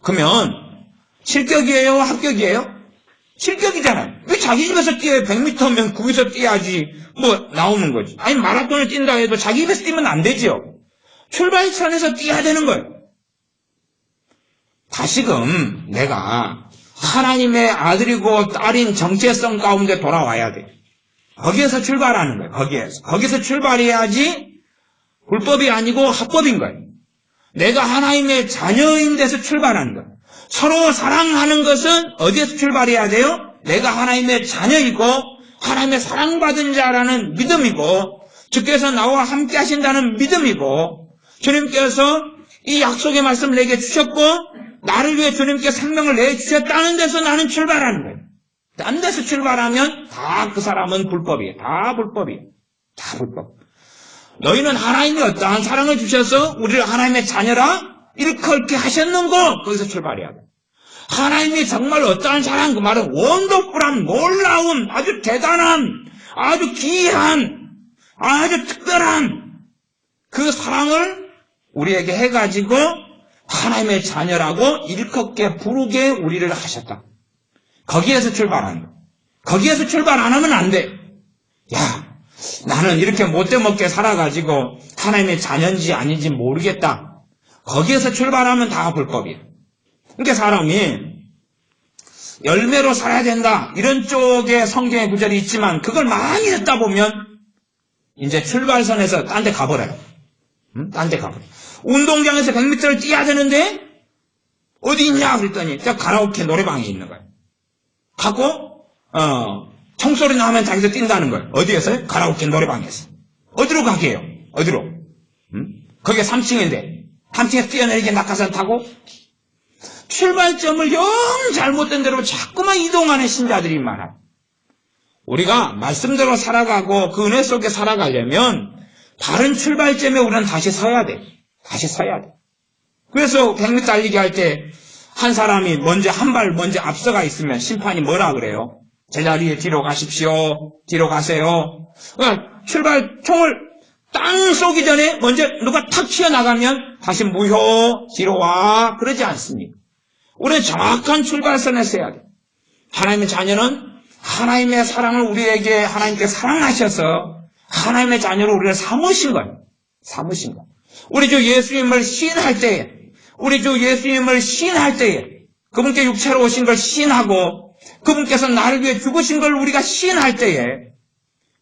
그러면 실격이에요? 합격이에요? 실격이잖아요. 왜 자기 집에서 뛰어요? 100m면 거기서 뛰어야지 뭐 나오는 거지. 아니 마라톤을 뛴다 해도 자기 집에서 뛰면 안 되죠. 출발선에서 뛰어야 되는 거예요. 다시금 내가 하나님의 아들이고 딸인 정체성 가운데 돌아와야 돼. 거기에서 출발하는 거예요. 거기서 출발해야지 불법이 아니고 합법인 거예요. 내가 하나님의 자녀인 데서 출발하는 거예요. 서로 사랑하는 것은 어디에서 출발해야 돼요? 내가 하나님의 자녀이고 하나님의 사랑받은 자라는 믿음이고 주께서 나와 함께 하신다는 믿음이고 주님께서 이 약속의 말씀을 내게 주셨고 나를 위해 주님께 생명을 내주셨다는 데서 나는 출발하는 거예요. 딴 데서 출발하면 다 그 사람은 불법이에요. 다 불법이에요. 다 불법. 너희는 하나님이 어떠한 사랑을 주셔서 우리를 하나님의 자녀라 일컬게 하셨는고 거기서 출발해야 돼. 하나님이 정말 어떠한 사랑, 그 말은 원더풀한, 놀라운, 아주 대단한, 아주 귀한, 아주 특별한 그 사랑을 우리에게 해가지고 하나님의 자녀라고 일컫게 부르게 우리를 하셨다. 거기에서 출발하는 거야. 거기에서 출발 안 하면 안 돼. 야, 나는 이렇게 못되먹게 살아가지고 하나님의 자녀인지 아닌지 모르겠다. 거기에서 출발하면 다 불법이에요. 그러니까 사람이 열매로 살아야 된다. 이런 쪽에 성경의 구절이 있지만 그걸 많이 듣다 보면 이제 출발선에서 딴 데 가버려요. 딴 데 가버려요. 운동장에서 100m를 뛰어야 되는데 어디 있냐 그랬더니 저 가라오케 노래방에 있는 거예요. 가고 총소리 나면 자기도 뛴다는 거예요. 어디에서요? 가라오케 노래방에서. 어디로 가게요? 어디로? 거기가 3층인데 3층에서 뛰어내리게 낙하산 타고 출발점을 영 잘못된 대로 자꾸만 이동하는 신자들이 많아요. 우리가 말씀대로 살아가고 그 은혜 속에 살아가려면 다른 출발점에 우리는 다시 서야 돼. 다시 서야 돼. 그래서 100m 달리기 할 때 한 사람이 한 발 먼저 앞서가 있으면 심판이 뭐라 그래요? 제자리에 뒤로 가십시오. 뒤로 가세요. 출발 총을 땅 쏘기 전에 먼저 누가 탁 튀어나가면 다시 무효, 뒤로 와. 그러지 않습니다. 우리는 정확한 출발선에서 해야 돼. 하나님의 자녀는 하나님의 사랑을 우리에게 하나님께 사랑하셔서 하나님의 자녀로 우리를 삼으신 거예요. 삼으신 거예요. 우리 주 예수님을 시인할 때에 그분께 육체로 오신 걸 시인하고 그분께서 나를 위해 죽으신 걸 우리가 시인할 때에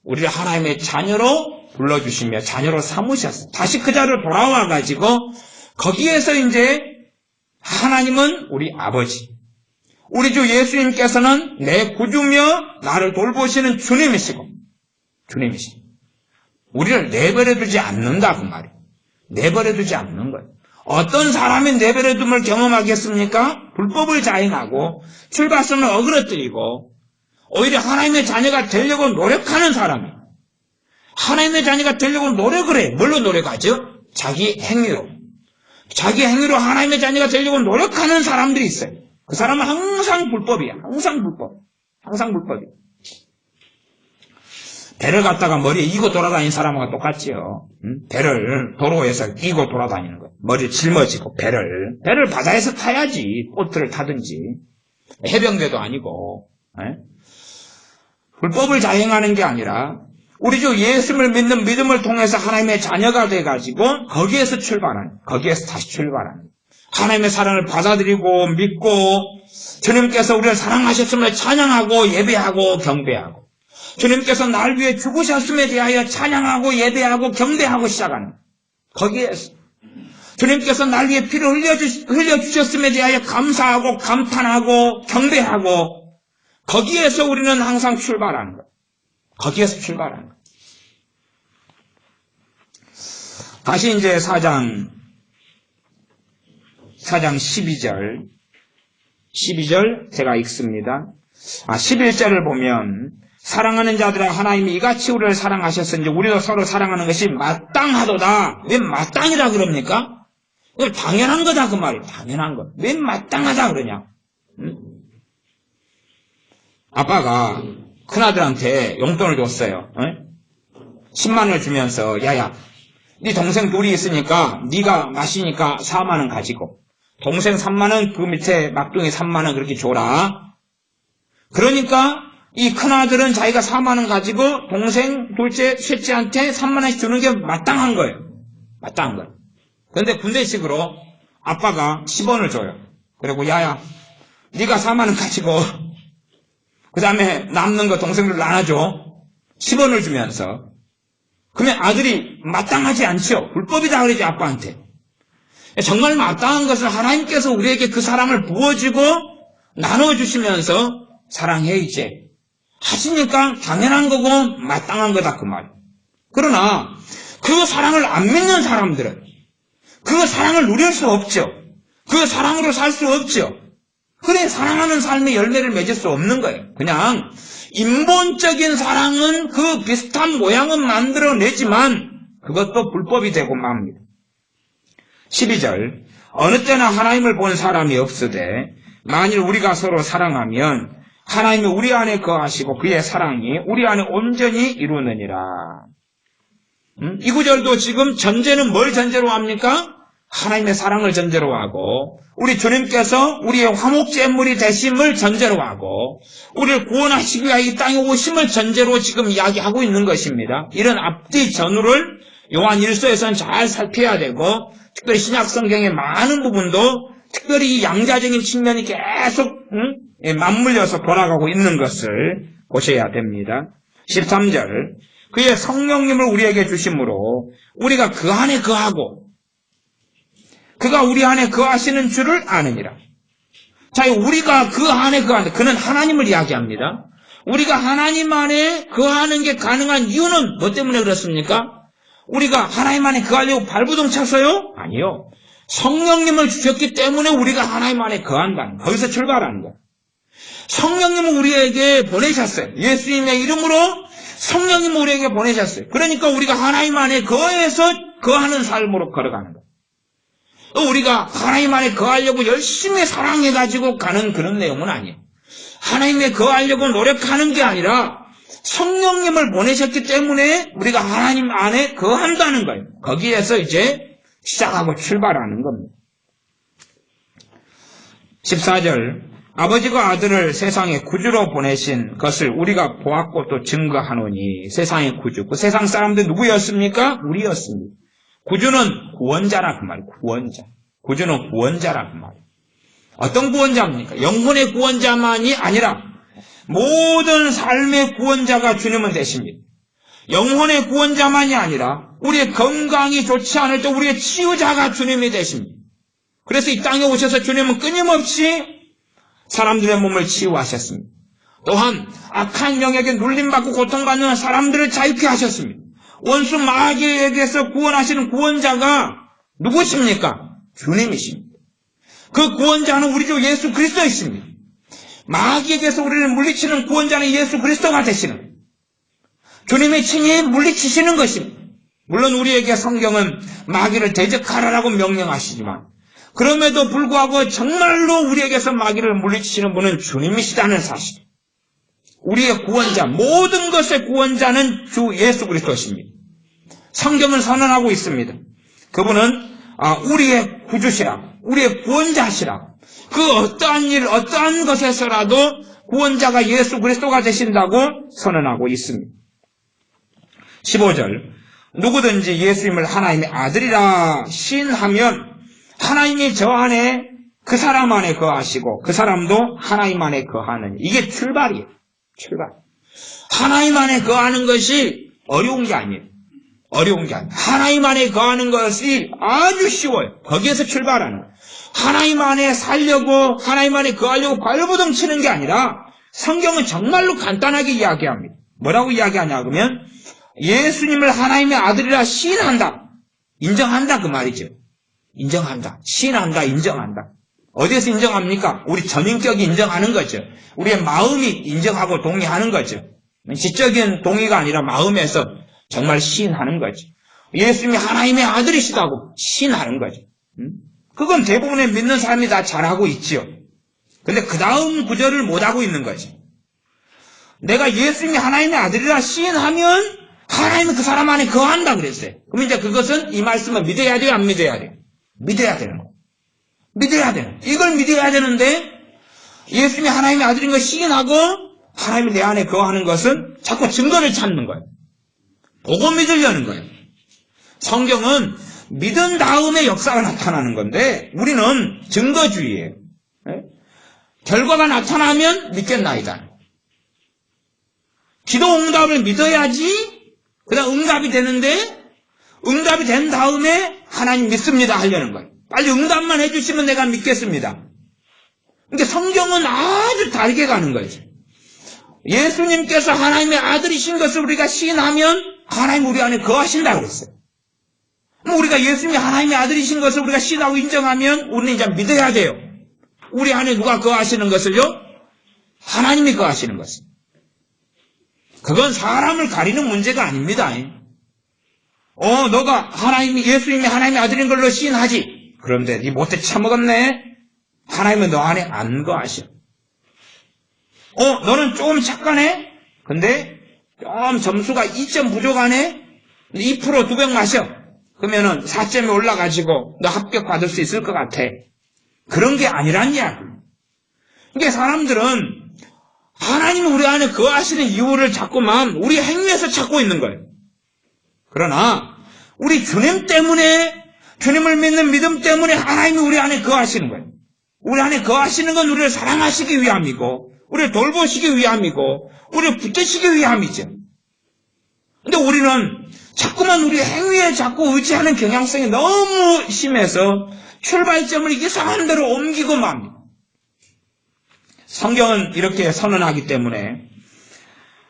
우리를 하나님의 자녀로 불러주시며 자녀로 삼으셨어요. 다시 그 자리로 돌아와가지고 거기에서 이제 하나님은 우리 아버지, 우리 주 예수님께서는 내 구주며 나를 돌보시는 주님이시고 우리를 내버려두지 않는다 그 말이에요. 내버려두지 않는 거예요. 어떤 사람이 내버려둠을 경험하겠습니까? 불법을 자행하고 출발선을 어그러뜨리고 오히려 하나님의 자녀가 되려고 노력하는 사람이 하나님의 자녀가 되려고 노력을 해. 뭘로 노력하죠? 자기 행위로 하나님의 자녀가 되려고 노력하는 사람들이 있어요. 그 사람은 항상 불법이야. 항상 불법이야. 배를 갖다가 머리에 이고 돌아다니는 사람과 똑같지요. 배를 도로에서 이고 돌아다니는 거. 머리를 짊어지고 배를 바다에서 타야지. 보트를 타든지. 해병대도 아니고. 불법을 자행하는 게 아니라 우리 주 예수를 믿는 믿음을 통해서 하나님의 자녀가 돼가지고 거기에서 출발하는, 거기에서 다시 출발하는, 하나님의 사랑을 받아들이고 믿고 주님께서 우리를 사랑하셨음을 찬양하고 예배하고 경배하고, 주님께서 날 위해 죽으셨음에 대하여 찬양하고 예배하고 경배하고 시작하는, 거기에서 주님께서 날 위해 피를 흘려주셨음에 대하여 감사하고 감탄하고 경배하고, 거기에서 우리는 항상 출발하는 거예요. 거기에서 출발하는 거예요. 다시 이제 4장 12절 제가 읽습니다. 11절을 보면, 사랑하는 자들아 하나님이 이같이 우리를 사랑하셨으니 우리도 서로 사랑하는 것이 마땅하도다. 왜 마땅이라 그럽니까? 당연한 거다 그 말이에요. 당연한 거. 왜 마땅하다 그러냐? 아빠가 큰아들한테 용돈을 줬어요. 10만 원을 주면서, 야야, 네 동생 둘이 있으니까 네가 마시니까 4만 원 가지고 동생 3만 원, 그 밑에 막둥이 3만 원 그렇게 줘라. 그러니까 이 큰아들은 자기가 4만 원 가지고 동생 둘째, 셋째한테 3만 원씩 주는 게 마땅한 거예요. 마땅한 거예요. 그런데 군대식으로 아빠가 10원을 줘요. 그리고 야야, 네가 4만 원 가지고 그 다음에 남는 거 동생들 나눠줘. 10원을 주면서. 그러면 아들이 마땅하지 않죠. 불법이다 그러지 아빠한테. 정말 마땅한 것은 하나님께서 우리에게 그 사랑을 부어주고 나눠주시면서 사랑해 이제 하시니까 당연한 거고 마땅한 거다 그 말. 그러나 그 사랑을 안 믿는 사람들은 그 사랑을 누릴 수 없죠. 그 사랑으로 살 수 없죠. 그래 사랑하는 삶의 열매를 맺을 수 없는 거예요. 그냥 인본적인 사랑은 그 비슷한 모양은 만들어내지만 그것도 불법이 되고 맙니다. 12절, 어느 때나 하나님을 본 사람이 없으되 만일 우리가 서로 사랑하면 하나님이 우리 안에 거하시고 그의 사랑이 우리 안에 온전히 이루느니라. 이 구절도 지금 전제는 뭘 전제로 합니까? 하나님의 사랑을 전제로 하고 우리 주님께서 우리의 화목제물이 되심을 전제로 하고 우리를 구원하시기 위하여 이 땅에 오심을 전제로 지금 이야기하고 있는 것입니다. 이런 앞뒤 전후를 요한 1서에서는 잘 살펴야 되고 특별히 신약 성경의 많은 부분도 특별히 이 양자적인 측면이 계속 맞물려서 돌아가고 있는 것을 보셔야 됩니다. 13절, 그의 성령님을 우리에게 주심으로 우리가 그 안에 거하고 그가 우리 안에 거하시는 줄을 아느니라. 자, 우리가 그 안에 거하는, 그는 하나님을 이야기합니다. 우리가 하나님 안에 거하는 게 가능한 이유는 뭐 때문에 그렇습니까? 우리가 하나님 안에 거하려고 발부동 쳤어요? 아니요. 성령님을 주셨기 때문에 우리가 하나님 안에 거한다는 거예요. 거기서 출발하는 거예요. 성령님을 우리에게 보내셨어요. 예수님의 이름으로 성령님을 우리에게 보내셨어요. 그러니까 우리가 하나님 안에 거해서 거하는 삶으로 걸어가는 거예요. 우리가 하나님 안에 거하려고 열심히 사랑해가지고 가는 그런 내용은 아니에요. 하나님에 거하려고 노력하는 게 아니라 성령님을 보내셨기 때문에 우리가 하나님 안에 거한다는 거예요. 거기에서 이제 시작하고 출발하는 겁니다. 14절, 아버지가 아들을 세상에 구주로 보내신 것을 우리가 보았고 또 증거하노니. 세상의 구주, 그 세상 사람들 누구였습니까? 우리였습니다. 구주는 구원자라 그 말이에요. 구원자. 구주는 구원자라 그 말이에요. 어떤 구원자입니까? 영혼의 구원자만이 아니라 모든 삶의 구원자가 주님은 되십니다. 영혼의 구원자만이 아니라 우리의 건강이 좋지 않을 때 우리의 치유자가 주님이 되십니다. 그래서 이 땅에 오셔서 주님은 끊임없이 사람들의 몸을 치유하셨습니다. 또한 악한 영에게 눌림받고 고통받는 사람들을 자유케 하셨습니다. 원수 마귀에게서 구원하시는 구원자가 누구십니까? 주님이십니다. 그 구원자는 우리 주 예수 그리스도이십니다. 마귀에게서 우리를 물리치는 구원자는 예수 그리스도가 되시는, 주님의 친히 물리치시는 것입니다. 물론 우리에게 성경은 마귀를 대적하라라고 명령하시지만 그럼에도 불구하고 정말로 우리에게서 마귀를 물리치시는 분은 주님이시다는 사실. 우리의 구원자, 모든 것의 구원자는 주 예수 그리스도십니다. 성경은 선언하고 있습니다. 그분은 우리의 구주시라, 우리의 구원자시라. 그 어떠한 일, 어떠한 것에서라도 구원자가 예수 그리스도가 되신다고 선언하고 있습니다. 15절, 누구든지 예수님을 하나님의 아들이라 시인하면 하나님이 저 안에 그 사람 안에 거하시고 그 사람도 하나님 안에 거하느니. 이게 출발이에요. 출발. 하나님 안에 거하는 것이 어려운 게 아니에요. 어려운 게 아니에요. 하나님 안에 거하는 것이 아주 쉬워요. 거기에서 출발하는 거예요. 하나님 안에 살려고, 하나님 안에 거하려고 발버둥 치는 게 아니라 성경은 정말로 간단하게 이야기합니다. 뭐라고 이야기하냐 그러면 예수님을 하나님의 아들이라 시인한다. 인정한다 그 말이죠. 인정한다. 시인한다. 인정한다. 어디에서 인정합니까? 우리 전인격이 인정하는 거죠. 우리의 마음이 인정하고 동의하는 거죠. 지적인 동의가 아니라 마음에서 정말 시인하는 거죠. 예수님이 하나님의 아들이시다고 시인하는 거죠. 그건 대부분의 믿는 사람이 다 잘하고 있지요. 근데 그 다음 구절을 못하고 있는 거죠. 내가 예수님이 하나님의 아들이라 시인하면 하나님은 그 사람 안에 거한다 그랬어요. 그럼 이제 그것은 이 말씀을 믿어야 돼요? 안 믿어야 돼요? 믿어야 되는 거. 믿어야 되는 거. 이걸 믿어야 되는데 예수님이 하나님의 아들인 걸 시인하고 하나님이 내 안에 거하는 것은 자꾸 증거를 찾는 거예요. 보고 믿으려는 거예요. 성경은 믿은 다음에 역사가 나타나는 건데 우리는 증거주의예요. 결과가 나타나면 믿겠나이다. 기도 응답을 믿어야지 그 다음 응답이 되는데 응답이 된 다음에 하나님 믿습니다 하려는 거예요. 빨리 응답만 해주시면 내가 믿겠습니다. 그러니까 성경은 아주 다르게 가는 거죠. 예수님께서 하나님의 아들이신 것을 우리가 시인하면 하나님 우리 안에 거하신다고 그랬어요. 우리가 예수님이 하나님의 아들이신 것을 우리가 시인하고 인정하면 우리는 이제 믿어야 돼요. 우리 안에 누가 거하시는 것을요? 하나님이 거하시는 것을. 그건 사람을 가리는 문제가 아닙니다. 너가 예수님이 하나님의 아들인 걸로 시인하지. 그런데 네 못해 처먹었네. 하나님은 너 안에 안 거하셔. 너는 조금 착하네. 근데 좀 점수가 2점 부족하네. 2% 2병 마셔. 그러면은 4점이 올라가지고 너 합격 받을 수 있을 것 같아. 그런 게 아니란 이야기. 그러니까 사람들은 하나님이 우리 안에 거하시는 이유를 자꾸만 우리 행위에서 찾고 있는 거예요. 그러나 우리 주님 때문에, 주님을 믿는 믿음 때문에 하나님이 우리 안에 거하시는 거예요. 우리 안에 거하시는 건 우리를 사랑하시기 위함이고 우리를 돌보시기 위함이고 우리를 붙드시기 위함이죠. 근데 우리는 자꾸만 우리 행위에 자꾸 의지하는 경향성이 너무 심해서 출발점을 이상한 대로 옮기고 맙니다. 성경은 이렇게 선언하기 때문에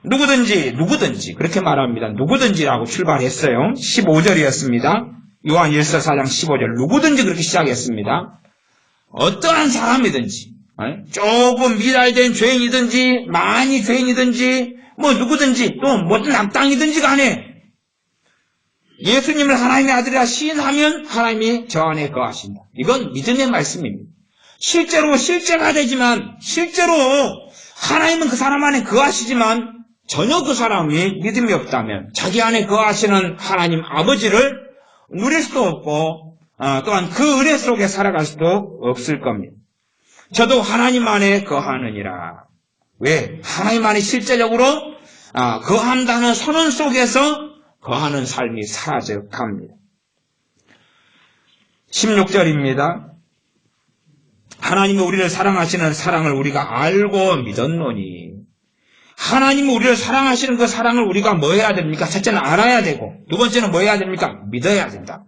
누구든지 그렇게 말합니다. 누구든지라고 출발했어요. 15절이었습니다. 요한 1서 4장 15절 누구든지 그렇게 시작했습니다. 어떠한 사람이든지 조금 미달된 죄인이든지 많이 죄인이든지 누구든지 또 모든 악당이든지 간에 예수님을 하나님의 아들이라 시인하면 하나님이 저 안에 거하신다. 이건 믿음의 말씀입니다. 실제가 되지만 실제로 하나님은 그 사람 안에 거하시지만 전혀 그 사람이 믿음이 없다면 자기 안에 거하시는 하나님 아버지를 누릴 수도 없고 또한 그 은혜 속에 살아갈 수도 없을 겁니다. 저도 하나님 안에 거하느니라. 왜? 하나님 안에 실제적으로 거한다는 선언 속에서 거하는 삶이 사라져 갑니다. 16절입니다. 하나님이 우리를 사랑하시는 사랑을 우리가 알고 믿었노니. 하나님이 우리를 사랑하시는 그 사랑을 우리가 뭐 해야 됩니까? 첫째는 알아야 되고 두 번째는 뭐 해야 됩니까? 믿어야 된다.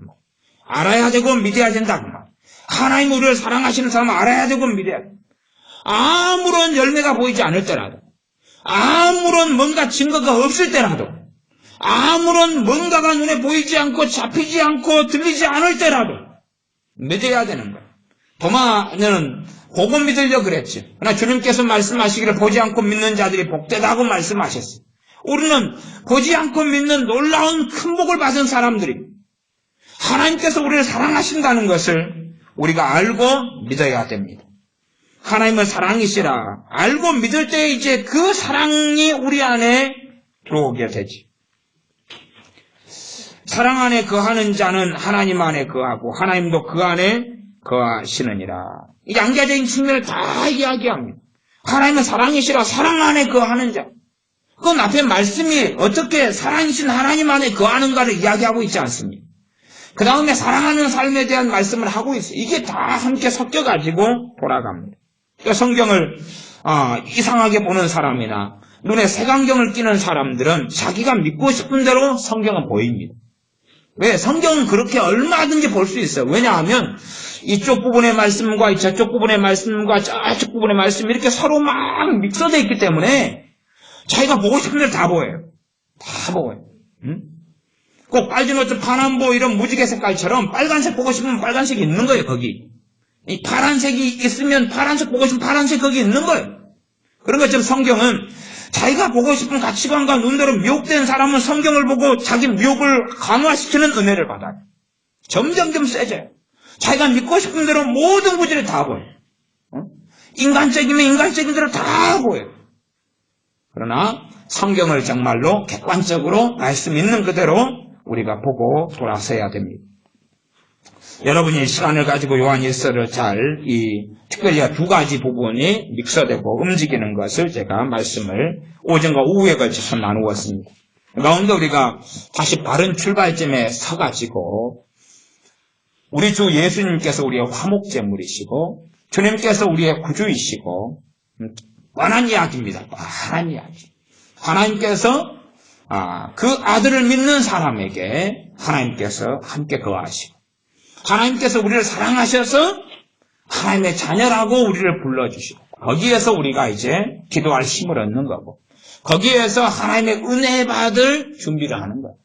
알아야 되고 믿어야 된다. 하나님이 우리를 사랑하시는 사람을 알아야 되고 믿어야 된다. 아무런 열매가 보이지 않을 때라도 아무런 뭔가 증거가 없을 때라도 아무런 뭔가가 눈에 보이지 않고 잡히지 않고 들리지 않을 때라도 믿어야 되는 거예요. 도마는 보고 믿으려고 그랬죠. 그러나 주님께서 말씀하시기를 보지 않고 믿는 자들이 복되다고 말씀하셨어요. 우리는 보지 않고 믿는 놀라운 큰 복을 받은 사람들이 하나님께서 우리를 사랑하신다는 것을 우리가 알고 믿어야 됩니다. 하나님은 사랑이시라 알고 믿을 때 이제 그 사랑이 우리 안에 들어오게 되지. 사랑 안에 거하는 자는 하나님 안에 거하고 하나님도 그 안에 거하시느니라. 양자적인 측면을 다 이야기합니다. 하나님은 사랑이시라 사랑 안에 거하는 자. 그건 앞에 말씀이 어떻게 사랑이신 하나님 안에 거하는가를 이야기하고 있지 않습니까? 그 다음에 사랑하는 삶에 대한 말씀을 하고 있어요. 이게 다 함께 섞여가지고 돌아갑니다. 그러니까 성경을 이상하게 보는 사람이나 눈에 색안경을 끼는 사람들은 자기가 믿고 싶은 대로 성경은 보입니다. 왜? 성경은 그렇게 얼마든지 볼 수 있어요. 왜냐하면 이쪽 부분의 말씀과 저쪽 부분의 말씀과 저쪽 부분의 말씀 이렇게 서로 막 믹서되어 있기 때문에 자기가 보고 싶은 대로 다 보여요. 다 보여요. 응? 꼭 빨진 옷, 파남보 이런 무지개 색깔처럼 빨간색 보고 싶으면 빨간색이 있는 거예요. 거기. 이 파란색이 있으면 파란색 보고 싶으면 파란색 거기 있는 거예요. 그런 것처럼 성경은 자기가 보고 싶은 가치관과 눈대로 미혹된 사람은 성경을 보고 자기 미혹을 강화시키는 은혜를 받아요. 점점점 세져요. 자기가 믿고 싶은 대로 모든 구절이 다 보여요. 인간적이면 인간적인 대로 다 보여요. 그러나 성경을 정말로 객관적으로 말씀 있는 그대로 우리가 보고 돌아서야 됩니다. 여러분이 시간을 가지고 요한일서를 특별히 두 가지 부분이 믹서되고 움직이는 것을 제가 말씀을 오전과 오후에 걸쳐서 나누었습니다. 가운데 우리가 다시 바른 출발점에 서가지고 우리 주 예수님께서 우리의 화목제물이시고 주님께서 우리의 구주이시고 뻔한 이야기입니다. 뻔한 이야기. 하나님께서 그 아들을 믿는 사람에게 하나님께서 함께 거하시고 하나님께서 우리를 사랑하셔서 하나님의 자녀라고 우리를 불러주시고 거기에서 우리가 이제 기도할 힘을 얻는 거고 거기에서 하나님의 은혜 받을 준비를 하는 거예요.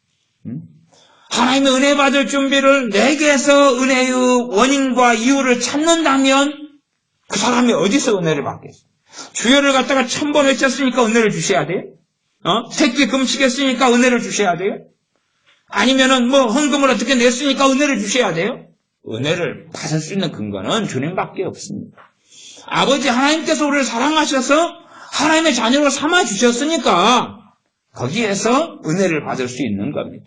하나님의 은혜 받을 준비를 내게서 은혜의 원인과 이유를 찾는다면 그 사람이 어디서 은혜를 받겠어요? 주여를 갖다가 1000번 외쳤으니까 은혜를 주셔야 돼요? 새끼 금식했으니까 은혜를 주셔야 돼요? 아니면은 헌금을 어떻게 냈으니까 은혜를 주셔야 돼요? 은혜를 받을 수 있는 근거는 주님밖에 없습니다. 아버지 하나님께서 우리를 사랑하셔서 하나님의 자녀로 삼아 주셨으니까 거기에서 은혜를 받을 수 있는 겁니다.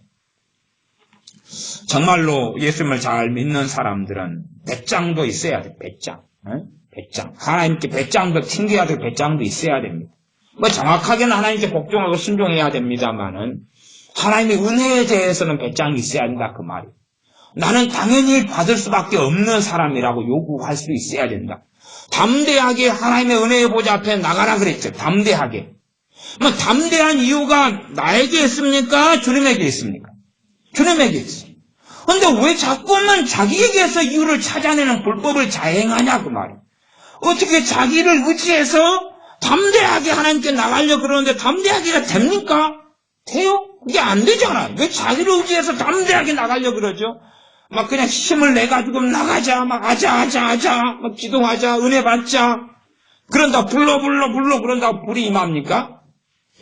정말로 예수님을 잘 믿는 사람들은 배짱도 있어야 돼요. 배짱. 배짱. 하나님께 배짱도 튕겨야 될 배짱도 있어야 됩니다. 정확하게는 하나님께 복종하고 순종해야 됩니다만은 하나님의 은혜에 대해서는 배짱이 있어야 된다 그 말이에요. 나는 당연히 받을 수밖에 없는 사람이라고 요구할 수 있어야 된다. 담대하게 하나님의 은혜의 보좌 앞에 나가라 그랬죠. 담대하게. 담대한 이유가 나에게 있습니까? 주님에게 있습니까? 주님에게 있어요. 그런데 왜 자꾸만 자기에게서 이유를 찾아내는 불법을 자행하냐 그 말이에요. 어떻게 자기를 의지해서 담대하게 하나님께 나가려고 그러는데 담대하게가 됩니까? 돼요? 그게 안 되잖아요. 왜 자기를 의지해서 담대하게 나가려고 그러죠? 그냥 힘을 내가지고 나가자, 하자, 기도하자, 은혜 받자. 그런다, 불러, 그런다고 불이 임합니까?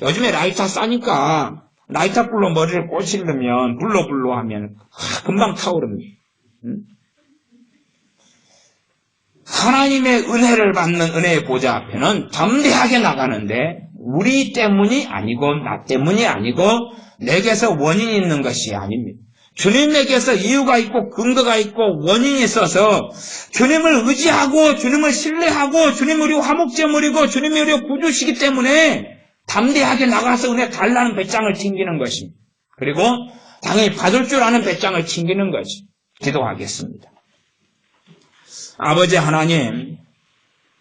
요즘에 라이터 싸니까, 라이터 불로 머리를 꽂으려면, 불러 하면, 금방 타오릅니다. 하나님의 은혜를 받는 은혜의 보좌 앞에는 담대하게 나가는데, 우리 때문이 아니고, 나 때문이 아니고, 내게서 원인이 있는 것이 아닙니다. 주님에게서 이유가 있고 근거가 있고 원인이 있어서 주님을 의지하고 주님을 신뢰하고 주님이 우리 화목제물이고 주님이 우리 구주시기 때문에 담대하게 나가서 은혜 달라는 배짱을 튕기는 것입니다. 그리고 당연히 받을 줄 아는 배짱을 튕기는 거지. 기도하겠습니다. 아버지 하나님,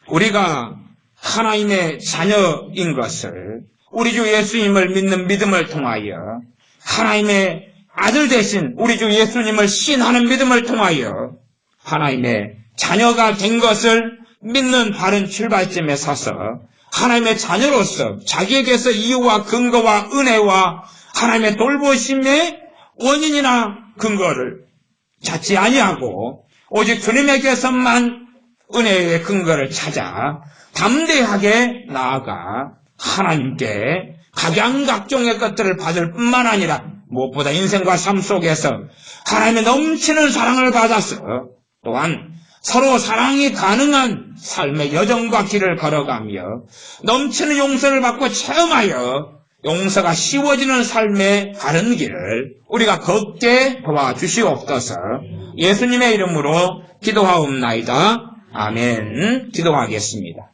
우리가 하나님의 자녀인 것을 우리 주 예수님을 믿는 믿음을 통하여 하나님의 아들 대신 우리 주 예수님을 신하는 믿음을 통하여 하나님의 자녀가 된 것을 믿는 바른 출발점에 서서 하나님의 자녀로서 자기에게서 이유와 근거와 은혜와 하나님의 돌보심의 원인이나 근거를 찾지 아니하고 오직 주님에게서만 은혜의 근거를 찾아 담대하게 나아가 하나님께 각양각종의 것들을 받을 뿐만 아니라 무엇보다 인생과 삶 속에서 하나님의 넘치는 사랑을 받아서 또한 서로 사랑이 가능한 삶의 여정과 길을 걸어가며 넘치는 용서를 받고 체험하여 용서가 쉬워지는 삶의 바른 길을 우리가 걷게 도와주시옵소서. 예수님의 이름으로 기도하옵나이다. 아멘. 기도하겠습니다.